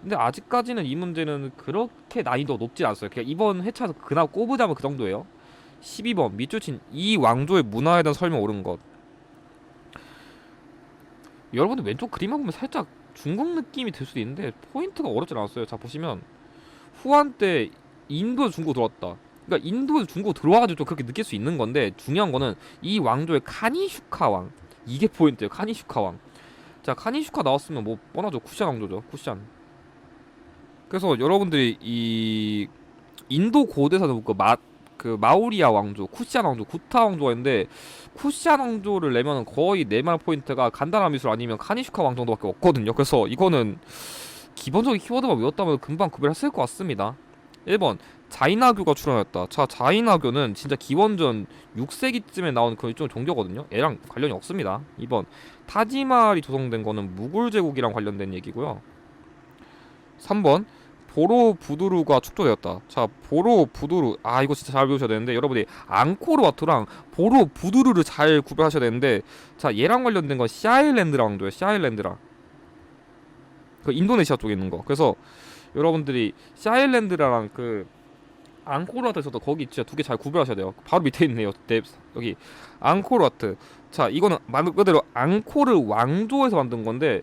S1: 근데 아직까지는 이 문제는 그렇게 난이도 높지 않았어요. 그냥 이번 회차에서 그나마 꼽으자면 그 정도예요. 12번 밑줄친 이 왕조의 문화에 대한 설명 옳은 것. 여러분들 왼쪽 그림만 보면 살짝 중국 느낌이 들 수도 있는데 포인트가 어렵지 않았어요. 자, 보시면 후한 때 인도에서 중국 들어왔다. 그러니까 인도에서 중국 들어와가지고 좀 그렇게 느낄 수 있는 건데 중요한 거는 이 왕조의 카니슈카 왕, 이게 포인트예요. 카니슈카 왕. 자, 카니슈카 나왔으면 뭐 뻔하죠. 쿠샨 왕조죠. 쿠샨. 그래서 여러분들이 이 인도 고대사는 그 마우리아 왕조, 쿠시안 왕조, 구타 왕조가 있는데 쿠시안 왕조를 내면 거의 내말 포인트가 간다라 미술 아니면 카니슈카 왕 정도밖에 없거든요. 그래서 이거는 기본적인 키워드만 외웠다면 금방 구별했을 것 같습니다. 1번 자이나교가 출현했다. 자, 자이나교는 진짜 기원전 6세기쯤에 나온 그 일종의 종교거든요. 얘랑 관련이 없습니다. 2번 타지말이 조성된 거는 무굴 제국이랑 관련된 얘기고요. 3번 보로부두르가 축조되었다. 자, 보로부두르, 아 이거 진짜 잘 배우셔야 되는데 여러분이 앙코르와트랑 보로부두르를 잘 구별하셔야 되는데, 자 얘랑 관련된 건 시아일랜드랑 왕도예요. 시아일랜드랑 그 인도네시아 쪽에 있는 거. 그래서 여러분들이 시아일랜드랑 그 앙코르와트에서도 거기 진짜 두 개 잘 구별하셔야 돼요. 바로 밑에 있네요. 여기 앙코르와트. 자, 이거는 말 그대로 앙코르 왕조에서 만든 건데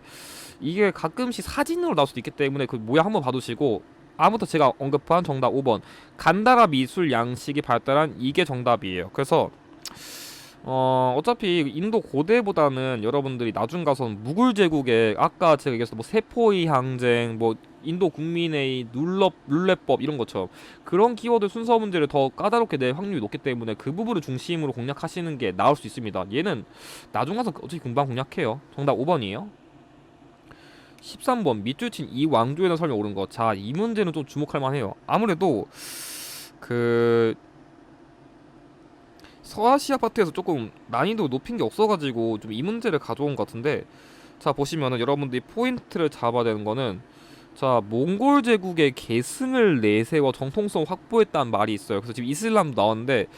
S1: 이게 가끔씩 사진으로 나올 수도 있기 때문에 그 모양 한번 봐두시고, 아무튼 제가 언급한 정답 5번 간다라 미술 양식이 발달한 이게 정답이에요. 그래서 어차피 인도 고대보다는 여러분들이 나중 가서는 무굴 제국에 아까 제가 얘기했던 뭐 세포의 항쟁, 뭐 인도 국민의 룰렛법 이런 것처럼 그런 키워드 순서 문제를 더 까다롭게 낼 확률이 높기 때문에 그 부분을 중심으로 공략하시는 게 나을 수 있습니다. 얘는 나중 가서 어차피 금방 공략해요. 정답 5번이에요. 13번 밑줄 친 이 왕조에 대한 설명 옳은 것. 자, 이 문제는 좀 주목할 만해요. 아무래도 그 서아시아 파트에서 조금 난이도 높인 게 없어가지고 좀 이 문제를 가져온 것 같은데, 자 보시면은 여러분들이 포인트를 잡아야 되는 거는, 자 몽골 제국의 계승을 내세워 정통성 확보했다는 말이 있어요. 그래서 지금 이슬람 나왔는데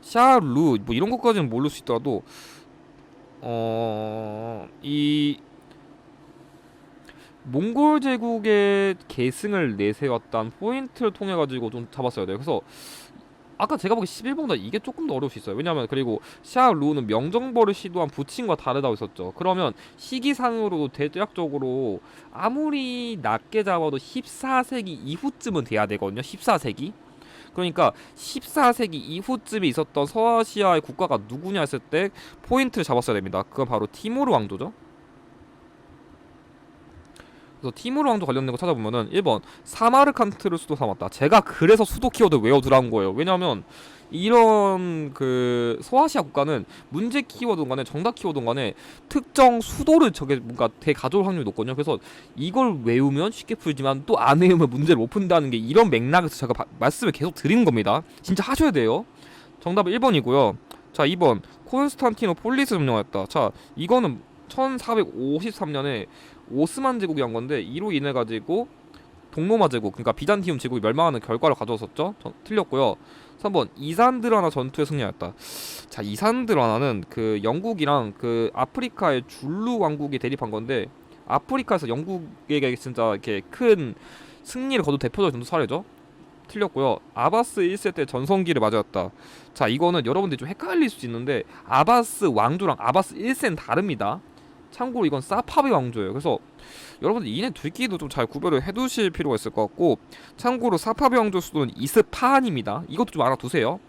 S1: 샤르 뭐 이런 것까지는 모를 수 있더라도 이 몽골 제국의 계승을 내세웠다는 포인트를 통해 가지고 좀 잡았어야 돼요. 그래서 아까 제가 보기 11번보다 이게 조금 더 어려울 수 있어요. 왜냐면 그리고 샤르는 명정벌을 시도한 부친과 다르다고 했었죠. 그러면 시기상으로 대략적으로 아무리 낮게 잡아도 14세기 이후쯤은 돼야 되거든요. 14세기. 그러니까 14세기 이후쯤에 있었던 서아시아의 국가가 누구냐 했을 때 포인트를 잡았어야 됩니다. 그건 바로 티모르 왕조죠. 그래서 티모르 왕조 관련된 거 찾아보면은 1번 사마르칸트를 수도 삼았다. 제가 그래서 수도 키워드 외워두라는 거예요. 왜냐면 이런 그 서아시아 국가는 문제 키워드든 간에 정답 키워드든 간에 특정 수도를 저게 뭔가 가져올 확률이 높거든요. 그래서 이걸 외우면 쉽게 풀지만 또 안 외우면 문제를 못 푼다는 게 이런 맥락에서 제가 말씀을 계속 드리는 겁니다. 진짜 하셔야 돼요. 정답은 1번이고요. 자, 2번 콘스탄티노폴리스를 점령했다. 자, 이거는 1453년에 오스만 제국이 한 건데 이로 인해 가지고 동로마 제국, 그러니까 비잔티움 제국이 멸망하는 결과를 가져왔었죠. 틀렸고요. 3번 이산드라나 전투에 승리하였다. 자, 이산드라나는 그 영국이랑 그 아프리카의 줄루 왕국이 대립한 건데, 아프리카에서 영국에게 진짜 이렇게 큰 승리를 거둔 대표적인 전투 사례죠. 틀렸고요. 아바스 1세 때 전성기를 맞이했다. 자, 이거는 여러분들이 좀 헷갈릴 수 있는데 아바스 왕조랑 아바스 1세는 다릅니다. 참고로 이건 사파비 왕조예요. 그래서 여러분들 이네 둘끼리도 좀 잘 구별을 해두실 필요가 있을 것 같고, 참고로 사파비 왕조 수도는 이스파한입니다. 이것도 좀 알아두세요.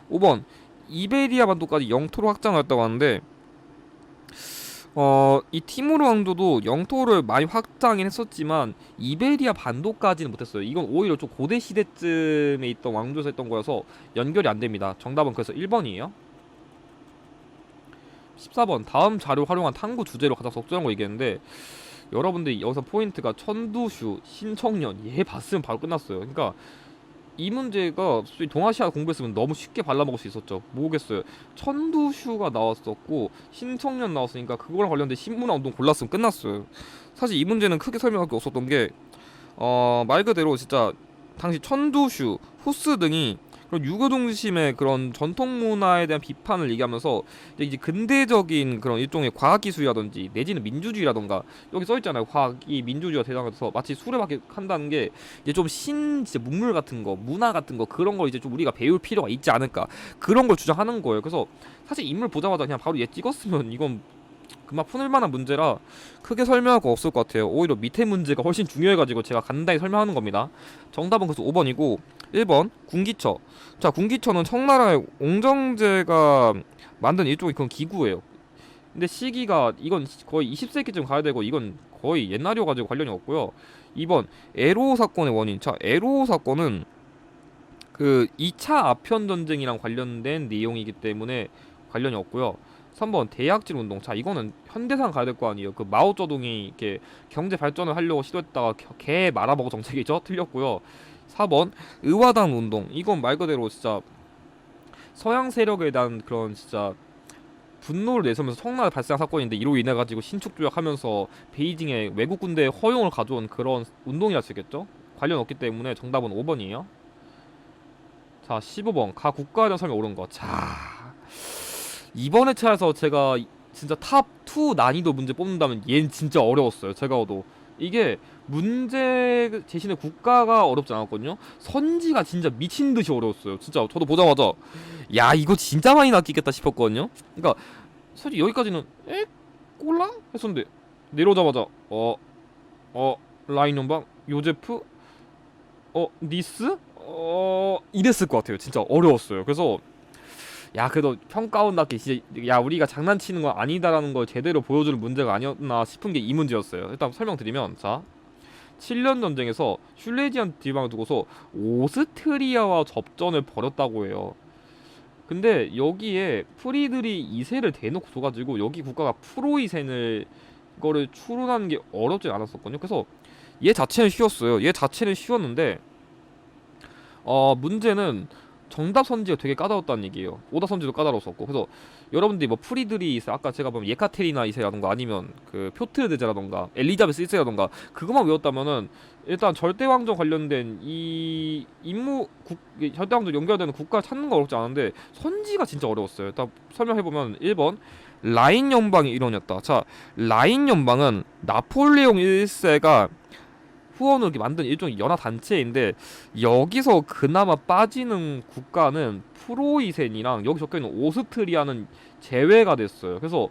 S1: 5번 이베리아 반도까지 영토로 확장하였다고 하는데, 이 티모르 왕조도 영토를 많이 확장을 했었지만 이베리아 반도까지는 못했어요. 이건 오히려 좀 고대 시대쯤에 있던 왕조에서 했던 거여서 연결이 안 됩니다. 정답은 그래서 1번이에요. 14번 다음 자료 활용한 탐구 주제로 가장 적절한 거 얘기했는데, 여러분들이 여기서 포인트가 천두슈, 신청년 얘 봤으면 바로 끝났어요. 그러니까 이 문제가 솔직히 동아시아 공부했으면 너무 쉽게 발라먹을 수 있었죠. 뭐겠어요. 천두슈가 나왔었고 신청년 나왔으니까 그거랑 관련된 신문화 운동 골랐으면 끝났어요. 사실 이 문제는 크게 설명할 게 없었던 게, 말 그대로 진짜 당시 천두슈, 후스 등이 그런 유교 중심의 그런 전통 문화에 대한 비판을 얘기하면서 이제 근대적인 그런 일종의 과학기술이라든지 내지는 민주주의라던가, 여기 써있잖아요. 과학이 민주주의와 대상에서 마치 수레바퀴 한다는 게 이제 좀 진짜 문물 같은 거, 문화 같은 거, 그런 걸 이제 좀 우리가 배울 필요가 있지 않을까, 그런 걸 주장하는 거예요. 그래서 사실 인물 보자마자 그냥 바로 얘 찍었으면 이건 금방 푸는 만한 문제라 크게 설명할 거 없을 것 같아요. 오히려 밑에 문제가 훨씬 중요해가지고 제가 간단히 설명하는 겁니다. 정답은 그래서 5번이고, 1번 군기처. 자, 군기처는 청나라의 옹정제가 만든 일종의 그런 기구예요. 근데 시기가 이건 거의 20세기쯤 가야 되고 이건 거의 옛날이어가지고 관련이 없고요. 2번 에로 사건의 원인. 자, 에로 사건은 그 2차 아편 전쟁이랑 관련된 내용이기 때문에 관련이 없고요. 3번 대약질 운동. 자, 이거는 현대상 가야 될 거 아니에요. 그 마오쩌둥이 이렇게 경제 발전을 하려고 시도했다가 개 말아먹어 정책이죠. 틀렸고요. 4번 의화단 운동. 이건 말 그대로 진짜 서양 세력에 대한 그런 진짜 분노를 내세우면서 청나라에 발생한 사건인데, 이로 인해 가지고 신축 조약하면서 베이징에 외국 군대 허용을 가져온 그런 운동이라 쓰겠죠. 관련 없기 때문에 정답은 5번이에요. 자, 15번 가 국가에 대한 설명 옳은 거. 자, 이번 회차에서 제가 진짜 탑2 난이도 문제 뽑는다면 얘는 진짜 어려웠어요. 제가 봐도 이게 문제 제시는 국가가 어렵지 않았거든요. 선지가 진짜 미친듯이 어려웠어요. 진짜 저도 보자마자 야, 이거 진짜 많이 낚이겠다 싶었거든요. 그러니까 솔직히 여기까지는 꼴랑? 했었는데 내려오자마자 라인 연방 요제프 니스 이랬을 것 같아요. 진짜 어려웠어요. 그래서 야, 그래도 평가원답게 진짜 야, 우리가 장난치는 건 아니다라는 걸 제대로 보여주는 문제가 아니었나 싶은 게 이 문제였어요. 일단 설명드리면, 자, 7년 전쟁에서 슐레지안 지방을 두고서 오스트리아와 접전을 벌였다고 해요. 근데 여기에 프리드리 2세를 대놓고 둬가지고 여기 국가가 프로이센을 거를 추론하는 게 어렵지 않았었거든요. 그래서 얘 자체는 쉬웠어요. 얘 자체는 쉬웠는데 문제는 정답 선지가 되게 까다롭다는 얘기예요. 오답 선지도 까다로웠었고. 그래서 여러분들이 뭐 프리드리 2세, 아까 제가 보면 예카테리나 2세라던가 아니면 그 표트 대제라던가 엘리자베스 1세라던가 그것만 외웠다면은 일단 절대왕정 관련된 이 절대왕정 연결되는 국가를 찾는 거 어렵지 않은데 선지가 진짜 어려웠어요. 일단 설명해보면 1번 라인 연방의 일원이었다. 자, 라인 연방은 나폴레옹 1세가 후원을 이렇게 만든 일종의 연합단체인데, 여기서 그나마 빠지는 국가는 프로이센이랑 여기 적혀있는 오스트리아는 제외가 됐어요. 그래서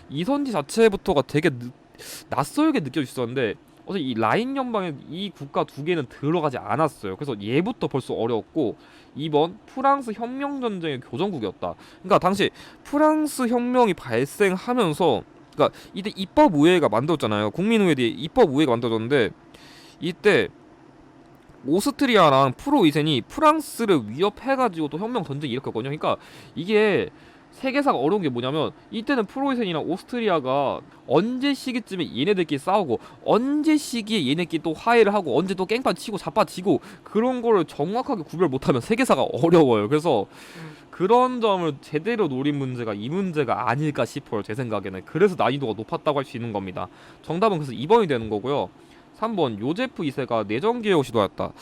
S1: 이 선지 자체부터가 되게 낯설게 느껴졌었는데, 어제 이 라인 연방에 이 국가 두 개는 들어가지 않았어요. 그래서 얘부터 벌써 어려웠고, 2번 프랑스 혁명전쟁의 교정국이었다. 그러니까 당시 프랑스 혁명이 발생하면서, 그러니까 이때 입법의회가 만들었잖아요. 국민의회에 입법의회가 만들어졌는데, 이때 오스트리아랑 프로이센이 프랑스를 위협해가지고 또 혁명 전쟁이 일으켰거든요. 그러니까 이게 세계사가 어려운 게 뭐냐면, 이때는 프로이센이랑 오스트리아가 언제 시기쯤에 얘네들끼리 싸우고 언제 시기에 얘네끼리 또 화해를 하고 언제 또 깽판 치고 자빠지고, 그런 거를 정확하게 구별 못하면 세계사가 어려워요. 그래서 그런 점을 제대로 노린 문제가 이 문제가 아닐까 싶어요. 제 생각에는. 그래서 난이도가 높았다고 할 수 있는 겁니다. 정답은 그래서 2번이 되는 거고요. 3번 요제프 2세가 내정개혁 시도하였다.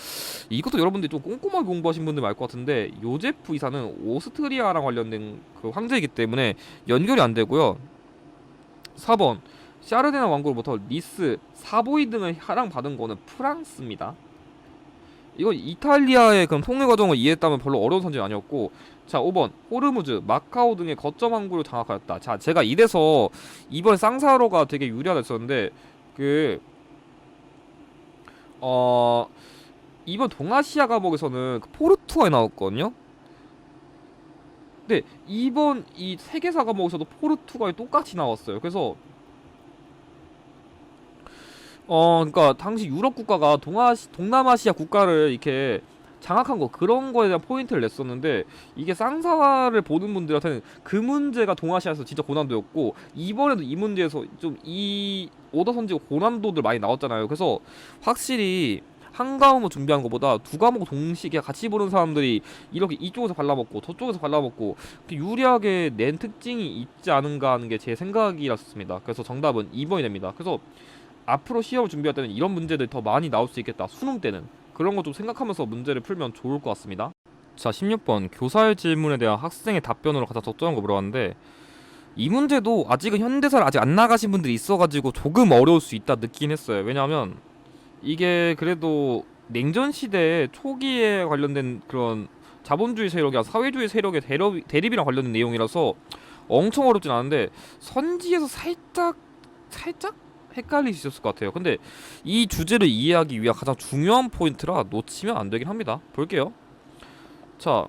S1: 이것도 여러분들이 좀 꼼꼼하게 공부하신 분들 알 것 같은데 요제프 2세는 오스트리아랑 관련된 그 황제이기 때문에 연결이 안 되고요. 4번 샤르데나 왕국으로부터 리스, 사보이 등을 하랑받은 거는 프랑스입니다. 이거 이탈리아의 그런 통일 과정을 이해했다면 별로 어려운 선택이 아니었고, 자 5번 호르무즈, 마카오 등의 거점 항구를 장악하였다. 자 제가 이래서 이번 쌍사로가 되게 유리하다 했었는데 그 어 이번 동아시아 과목에서는 그 포르투갈이 나왔거든요. 근데 이번 이 세계사 과목에서도 포르투갈이 똑같이 나왔어요. 그래서 그러니까 당시 유럽 국가가 동남아시아 국가를 이렇게 장악한 거 그런 거에 대한 포인트를 냈었는데 이게 쌍사를 보는 분들한테는 그 문제가 동아시아에서 진짜 고난도였고 이번에도 이 문제에서 좀 이 오더 선지가 고난도들 많이 나왔잖아요. 그래서 확실히 한 과목을 준비한 것보다 두 과목 동시에 그냥 같이 보는 사람들이 이렇게 이쪽에서 발라먹고 저쪽에서 발라먹고 유리하게 낸 특징이 있지 않은가 하는 게 제 생각이었습니다. 그래서 정답은 2번이 됩니다. 그래서 앞으로 시험을 준비할 때는 이런 문제들이 더 많이 나올 수 있겠다. 수능 때는 그런 거 좀 생각하면서 문제를 풀면 좋을 것 같습니다. 자 16번 교사의 질문에 대한 학생의 답변으로 가장 적절한 거 물어봤는데 이 문제도 아직은 현대사를 아직 안 나가신 분들이 있어가지고 조금 어려울 수 있다 느끼긴 했어요. 왜냐하면 이게 그래도 냉전 시대 초기에 관련된 그런 자본주의 세력이랑 사회주의 세력의 대립이랑 관련된 내용이라서 엄청 어렵진 않은데 선지에서 살짝 헷갈릴 수 있을 것 같아요. 근데 이 주제를 이해하기 위한 가장 중요한 포인트라 놓치면 안 되긴 합니다. 볼게요. 자,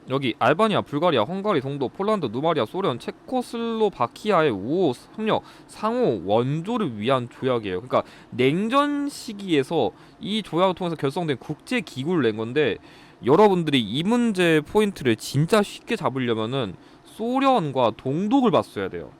S1: 여기 알바니아, 불가리아, 헝가리, 동독, 폴란드, 누마리아, 소련, 체코슬로바키아의 우호 협력 상호 원조를 위한 조약이에요. 그러니까 냉전 시기에서 이 조약을 통해서 결성된 국제 기구를 낸 건데 여러분들이 이 문제 포인트를 진짜 쉽게 잡으려면은 소련과 동독을 봤어야 돼요.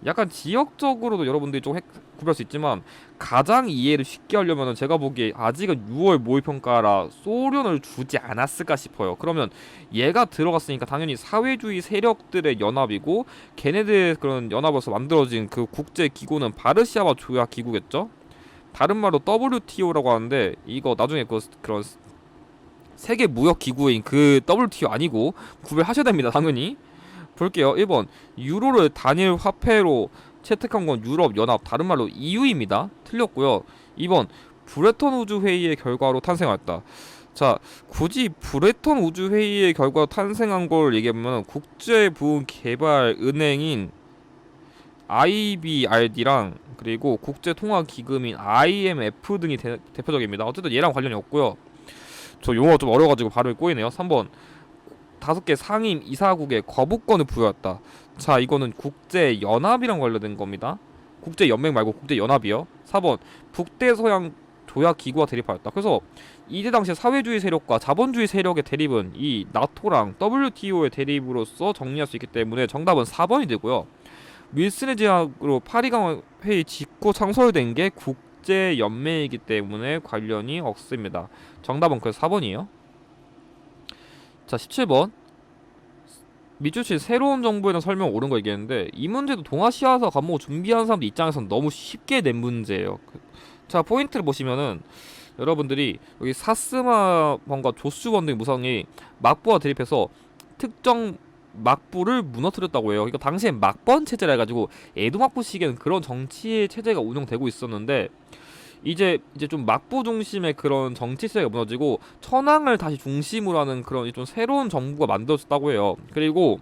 S1: 약간 지역적으로도 여러분들이 좀 구별할 수 있지만 가장 이해를 쉽게 하려면 제가 보기에 아직은 6월 모의평가라 소련을 주지 않았을까 싶어요. 그러면 얘가 들어갔으니까 당연히 사회주의 세력들의 연합이고 걔네들의 그런 연합으로서 만들어진 그 국제 기구는 바르샤바 조약 기구겠죠? 다른 말로 WTO라고 하는데 이거 나중에 그런 세계 무역 기구인 그 WTO 아니고 구별하셔야 됩니다. 당연히. 볼게요. 1번 유로를 단일 화폐로 채택한 건 유럽 연합 다른 말로 EU입니다. 틀렸고요. 2번 브레턴 우주 회의의 결과로 탄생하였다. 자, 굳이 브레턴 우주 회의의 결과로 탄생한 걸 얘기하면 국제부흥개발은행인 IBRD랑 그리고 국제통화기금인 IMF 등이 대표적입니다. 어쨌든 얘랑 관련이 없고요. 저 용어가 좀 어려가지고 발음이 꼬이네요. 3번 5개 상임 이사국에 거부권을 부여했다. 자 이거는 국제연합이랑 관련된 겁니다. 국제연맹 말고 국제연합이요. 4번 북대서양 조약기구와 대립하였다. 그래서 이때 당시에 사회주의 세력과 자본주의 세력의 대립은 이 나토랑 WTO의 대립으로서 정리할 수 있기 때문에 정답은 4번이 되고요. 윌슨의 제안으로 파리강 회의 직후 창설된 게 국제연맹이기 때문에 관련이 없습니다. 정답은 그래서 4번이에요. 자 17번 미주씨 새로운 정보에 대한 설명 옳은 거 얘기했는데 이 문제도 동아시아사 과목 준비하는 사람들 입장에서는 너무 쉽게 낸 문제예요. 자 포인트를 보시면은 여러분들이 여기 사스마번과 조슈번 등 무성이 막부와 대립해서 특정 막부를 무너뜨렸다고 해요. 그러니까 당시엔 막번 체제라 해가지고 에도 막부 시기에는 그런 정치 체제가 운영되고 있었는데 이제 좀 막부 중심의 그런 정치세가 무너지고 천황을 다시 중심으로 하는 그런 좀 새로운 정부가 만들어졌다고 해요. 그리고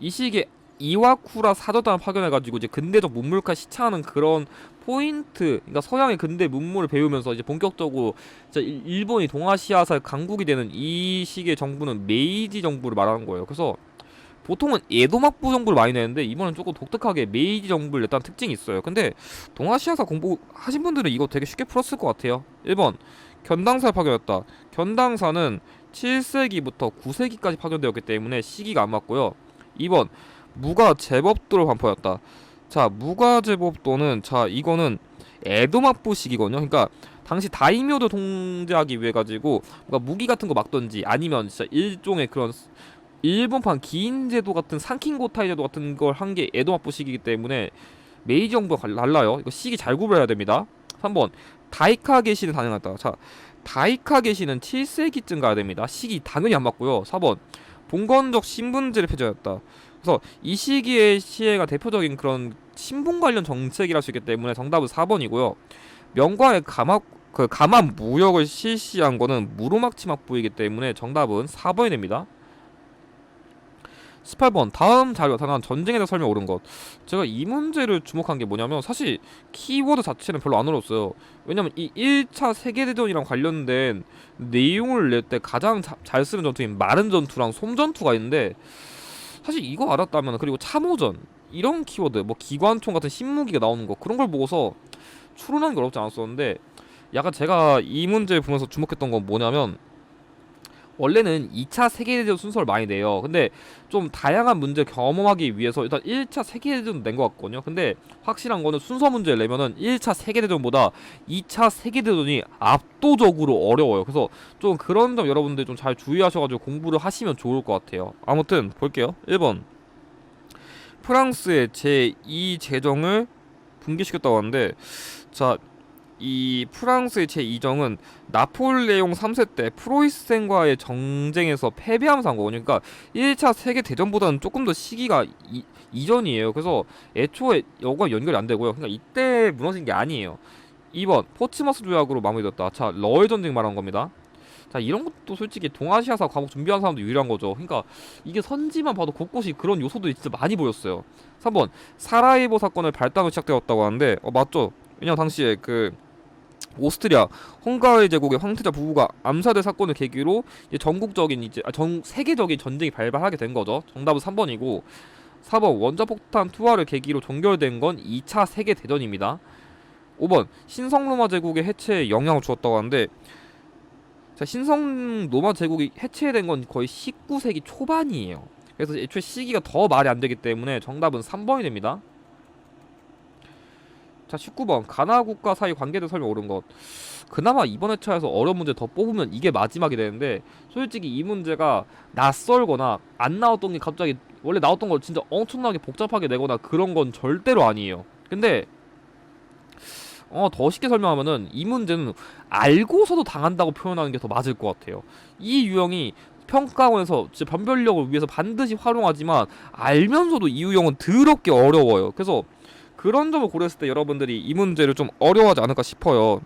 S1: 이 시기에 이와쿠라 사저단을 파견해가지고 이제 근대적 문물과 시차하는 그런 포인트, 그러니까 서양의 근대 문물을 배우면서 이제 본격적으로 이제 일본이 동아시아사 강국이 되는 이 시기의 정부는 메이지 정부를 말하는 거예요. 그래서 보통은 에도막부 정부를 많이 내는데 이번엔 조금 독특하게 메이지 정부를 냈다는 특징이 있어요. 근데 동아시아사 공부하신 분들은 이거 되게 쉽게 풀었을 것 같아요. 1번 견당사를 파견했다. 견당사는 7세기부터 9세기까지 파견되었기 때문에 시기가 안 맞고요. 2번 무가제법도를 반포했다. 자 무가제법도는 자 이거는 에도막부 시기거든요. 그러니까 당시 다이묘를 통제하기 위해 가지고 뭔가 무기 같은 거 막던지 아니면 진짜 일종의 그런 일본판 기인제도 같은 상킹고타이 제도 같은 걸 한 게 에도막부 시기이기 때문에 메이지 정부가 달라요. 이거 시기 잘 구별해야 됩니다. 3번 다이카 게시는 가능하다. 자, 다이카 게시는 7세기쯤 가야 됩니다. 시기 당연히 안 맞고요. 4번 봉건적 신분제를 폐지하였다. 그래서 이 시기의 시해가 대표적인 그런 신분 관련 정책이라 할 수 있기 때문에 정답은 4번이고요. 명과의 감압 무역을 실시한 거는 무로막치 막부이기 때문에 정답은 4번이 됩니다. 18번 다음 자료 나타난 전쟁에 대해 설명 옳은 것. 제가 이 문제를 주목한 게 뭐냐면 사실 키워드 자체는 별로 안 어려웠어요. 왜냐면 이 1차 세계대전이랑 관련된 내용을 낼 때 가장 잘 쓰는 전투인 마른 전투랑 솜 전투가 있는데 사실 이거 알았다면 그리고 참호전 이런 키워드 뭐 기관총 같은 신무기가 나오는 거 그런 걸 보고서 추론하는 게 어렵지 않았었는데 약간 제가 이 문제 보면서 주목했던 건 뭐냐면 원래는 2차 세계대전 순서를 많이 내요. 근데 좀 다양한 문제 경험하기 위해서 일단 1차 세계대전 낸 것 같거든요. 근데 확실한 거는 순서 문제를 내면은 1차 세계대전보다 2차 세계대전이 압도적으로 어려워요. 그래서 좀 그런 점 여러분들 좀 잘 주의하셔가지고 공부를 하시면 좋을 것 같아요. 아무튼 볼게요. 1번 프랑스의 제2 제정을 붕괴시켰다고 하는데 자, 이 프랑스의 제2정은 나폴레옹 3세 때 프로이센과의 정쟁에서 패배하면서 한 거거든요. 그러니까 1차 세계 대전보다는 조금 더 시기가 이전이에요. 그래서 애초에 여과 연결이 안 되고요. 그러니까 이때 무너진 게 아니에요. 2번 포츠머스 조약으로 마무리됐다. 자, 러일 전쟁 말한 겁니다. 자, 이런 것도 솔직히 동아시아사 과목 준비한 사람도 유리한 거죠. 그러니까 이게 선지만 봐도 곳곳이 그런 요소들이 진짜 많이 보였어요. 3번 사라예보 사건을 발단으로 시작되었다고 하는데 맞죠? 왜냐면 당시에 그 오스트리아 헝가리 제국의 황태자 부부가 암살될 사건을 계기로 이제 전국적인 전 세계적인 전쟁이 발발하게 된 거죠. 정답은 3번이고 4번 원자폭탄 투하를 계기로 종결된 건 2차 세계 대전입니다. 5번 신성로마 제국의 해체에 영향을 주었다고 하는데 자, 신성로마 제국이 해체된 건 거의 19세기 초반이에요. 그래서 애초에 시기가 더 말이 안 되기 때문에 정답은 3번이 됩니다. 자, 19번 가나 국가 사이 관계들 설명 옳은 것. 그나마 이번 회차에서 어려운 문제 더 뽑으면 이게 마지막이 되는데 솔직히 이 문제가 낯설거나 안 나왔던 게 갑자기 원래 나왔던 걸 진짜 엄청나게 복잡하게 내거나 그런 건 절대로 아니에요. 근데 더 쉽게 설명하면은 이 문제는 알고서도 당한다고 표현하는 게 더 맞을 것 같아요. 이 유형이 평가원에서 진짜 변별력을 위해서 반드시 활용하지만 알면서도 이 유형은 더럽게 어려워요. 그래서 그런 점을 고려했을 때 여러분들이 이 문제를 좀 어려워하지 않을까 싶어요.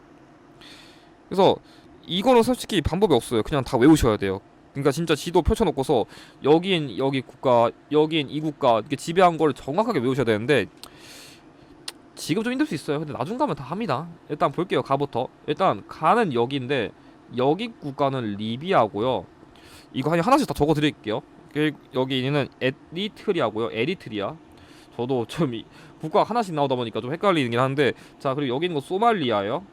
S1: 그래서 이거는 솔직히 방법이 없어요. 그냥 다 외우셔야 돼요. 그러니까 진짜 지도 펼쳐놓고서 여긴 여기 국가, 여긴 이 국가 이렇게 지배한 걸 정확하게 외우셔야 되는데 지금 좀 힘들 수 있어요. 근데 나중 가면 다 합니다. 일단 볼게요. 가부터. 일단 가는 여기인데 여기 국가는 리비아고요. 이거 하나씩 다 적어드릴게요. 여기는 에리트리아고요. 에리트리아. 저도 좀 국가 하나씩 나오다 보니까 좀 헷갈리긴 한데 자, 그리고 여기 있는 거 소말리아예요.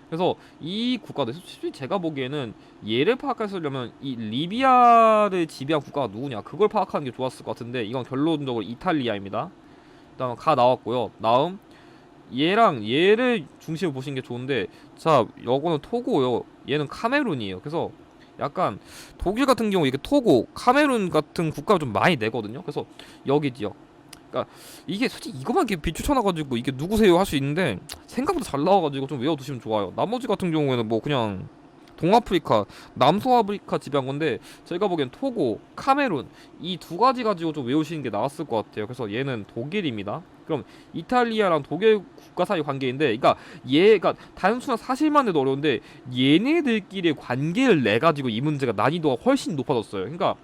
S1: 그래서 이 국가들 솔직히 제가 보기에는 얘를 파악하려면 이 리비아를 지배한 국가가 누구냐 그걸 파악하는 게 좋았을 것 같은데 이건 결론적으로 이탈리아입니다. 다음 가 나왔고요. 다음 얘랑 얘를 중심으로 보시는 게 좋은데 자, 요거는 토고요. 얘는 카메룬이에요. 그래서 약간 독일 같은 경우 이게 토고, 카메룬 같은 국가를 좀 많이 내거든요. 그래서 여기 지역. 그러니까 이게 솔직히 이것만 이렇게 비추쳐놔가지고 이게 누구세요 할 수 있는데 생각보다 잘 나와가지고 좀 외워두시면 좋아요. 나머지 같은 경우에는 뭐 그냥 동아프리카, 남소아프리카 지배한 건데 제가 보기엔 토고, 카메룬 이 두 가지 가지고 좀 외우시는 게 나았을 것 같아요. 그래서 얘는 독일입니다. 그럼 이탈리아랑 독일 국가 사이 관계인데, 그러니까 얘가 단순한 사실만 해도 어려운데 얘네들끼리의 관계를 내 가지고 이 문제가 난이도가 훨씬 높아졌어요. 그러니까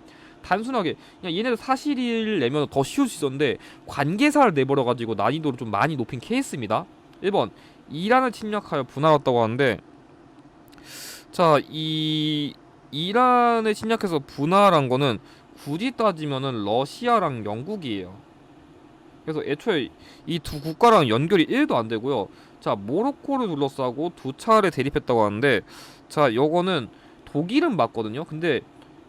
S1: 단순하게 그냥 얘네들 사실을 내면 더 쉬울 수 있었는데 관계사를 내버려 가지고 난이도를 좀 많이 높인 케이스입니다. 1번 이란을 침략하여 분할했다고 하는데 자, 이 이란을 침략해서 분할한 거는 굳이 따지면은 러시아랑 영국이에요. 그래서 애초에 이 두 국가랑 연결이 1도 안 되고요. 자, 모로코를 둘러싸고 두 차례 대립했다고 하는데 자, 요거는 독일은 맞거든요. 근데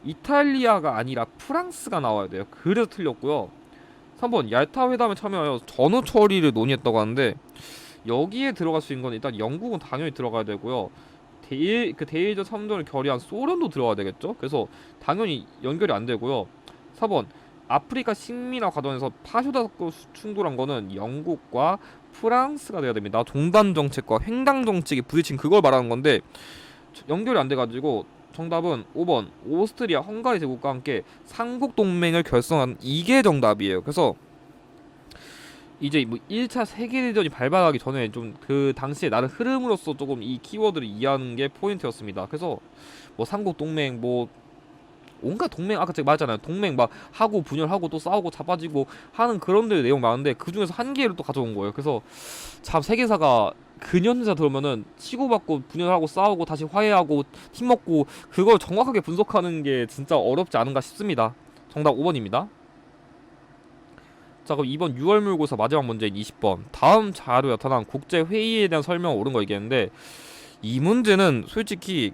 S1: 이탈리아가 아니라 프랑스가 나와야 돼요. 그래서 틀렸고요. 3번 얄타 회담에 참여하여 전후 처리를 논의했다고 하는데 여기에 들어갈 수 있는 건 일단 영국은 당연히 들어가야 되고요. 대일전 3전을 결의한 소련도 들어가야 되겠죠. 그래서 당연히 연결이 안 되고요. 4번 아프리카 식민화 과정에서 파쇼다고 충돌한 거는 영국과 프랑스가 돼야 됩니다. 종단 정책과 횡단 정책이 부딪힌 그걸 말하는 건데 연결이 안 돼가지고 정답은 5번 오스트리아 헝가리 제국과 함께 삼국 동맹을 결성한 이게 정답이에요. 그래서 이제 뭐 1차 세계대전이 발발하기 전에 좀 그 당시에 나를 흐름으로써 조금 이 키워드를 이해하는 게 포인트였습니다. 그래서 뭐 삼국 동맹 뭐 온갖 동맹 아까 제가 말했잖아요. 동맹 막 하고 분열하고 또 싸우고 잡아지고 하는 그런 데 내용 많은데 그 중에서 한 개를 또 가져온 거예요. 그래서 참 세계사가 근현자 들으면은 치고받고 분열하고 싸우고 다시 화해하고 팀 먹고 그걸 정확하게 분석하는 게 진짜 어렵지 않은가 싶습니다. 정답 5번입니다. 자 그럼 이번 6월 모의고사 마지막 문제인 20번 다음 자료에 나타난 국제회의에 대한 설명을 옳은 거 얘기했는데 이 문제는 솔직히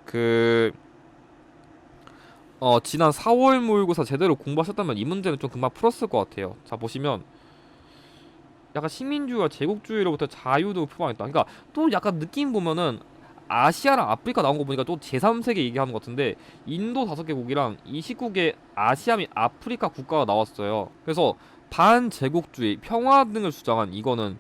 S1: 지난 4월 모의고사 제대로 공부하셨다면 이 문제는 좀 금방 풀었을 것 같아요. 자 보시면 약간 식민주의와 제국주의로부터 자유도 표방했다. 그러니까 또 약간 느낌 보면은 아시아랑 아프리카 나온 거 보니까 또 제3세계 얘기하는 것 같은데 인도 5개국이랑 29개 아시아 및 아프리카 국가가 나왔어요. 그래서 반제국주의, 평화 등을 주장한 이거는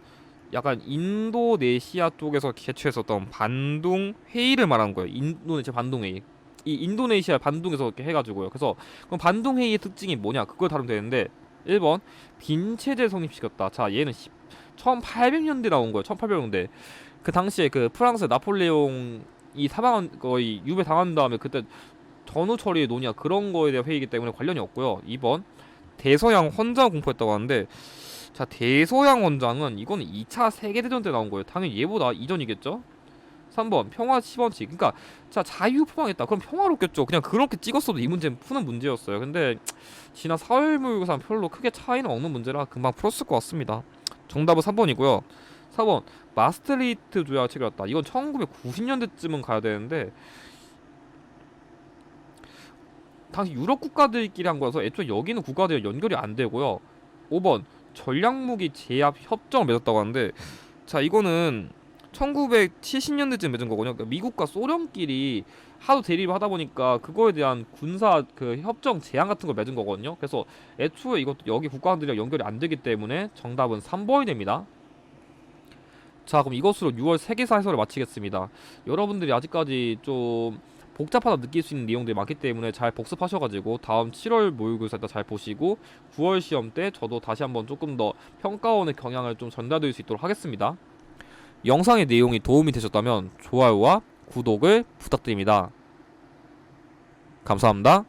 S1: 약간 인도네시아 쪽에서 개최했었던 반둥 회의를 말하는 거예요. 인도네시아 반둥 회의. 이 인도네시아 반둥에서 이렇게 해가지고요. 그래서 그럼 반둥 회의의 특징이 뭐냐? 그걸 다루면 되는데 1번 빈체제 성립시켰다. 자 얘는 1800년대 나온 거예요. 1800년대. 그 당시에 그 프랑스 나폴레옹이 사망한 거의 유배 당한 다음에 그때 전후 처리 논의야 그런 거에 대한 회의이기 때문에 관련이 없고요. 2번 대서양 헌장 공포했다고 하는데 자 대서양 헌장은 이거는 2차 세계대전 때 나온 거예요. 당연히 얘보다 이전이겠죠. 3번 평화 10원칙. 그러니까 자 자유 포방했다. 그럼 평화롭겠죠. 그냥 그렇게 찍었어도 이 문제는 푸는 문제였어요. 근데 지난 4월 모의고사는 별로 크게 차이는 없는 문제라 금방 풀었을 것 같습니다. 정답은 3번이고요. 4번 마스트리히트 조약 체결했다. 이건 1990년대쯤은 가야 되는데 당시 유럽 국가들끼리 한 거라서 애초에 여기는 국가들이 연결이 안 되고요. 5번 전략무기 제압 협정을 맺었다고 하는데 자 이거는 1970년대쯤 맺은 거거든요. 그러니까 미국과 소련끼리 하도 대립을 하다 보니까 그거에 대한 군사 그 협정 제한 같은 걸 맺은 거거든요. 그래서 애초에 이것도 여기 국가들이랑 연결이 안 되기 때문에 정답은 3번이 됩니다. 자 그럼 이것으로 6월 세계사 해설을 마치겠습니다. 여러분들이 아직까지 좀 복잡하다 느낄 수 있는 내용들이 많기 때문에 잘 복습하셔가지고 다음 7월 모의고사 때 잘 보시고 9월 시험 때 저도 다시 한번 조금 더 평가원의 경향을 좀 전달드릴 수 있도록 하겠습니다. 영상의 내용이 도움이 되셨다면 좋아요와 구독을 부탁드립니다. 감사합니다.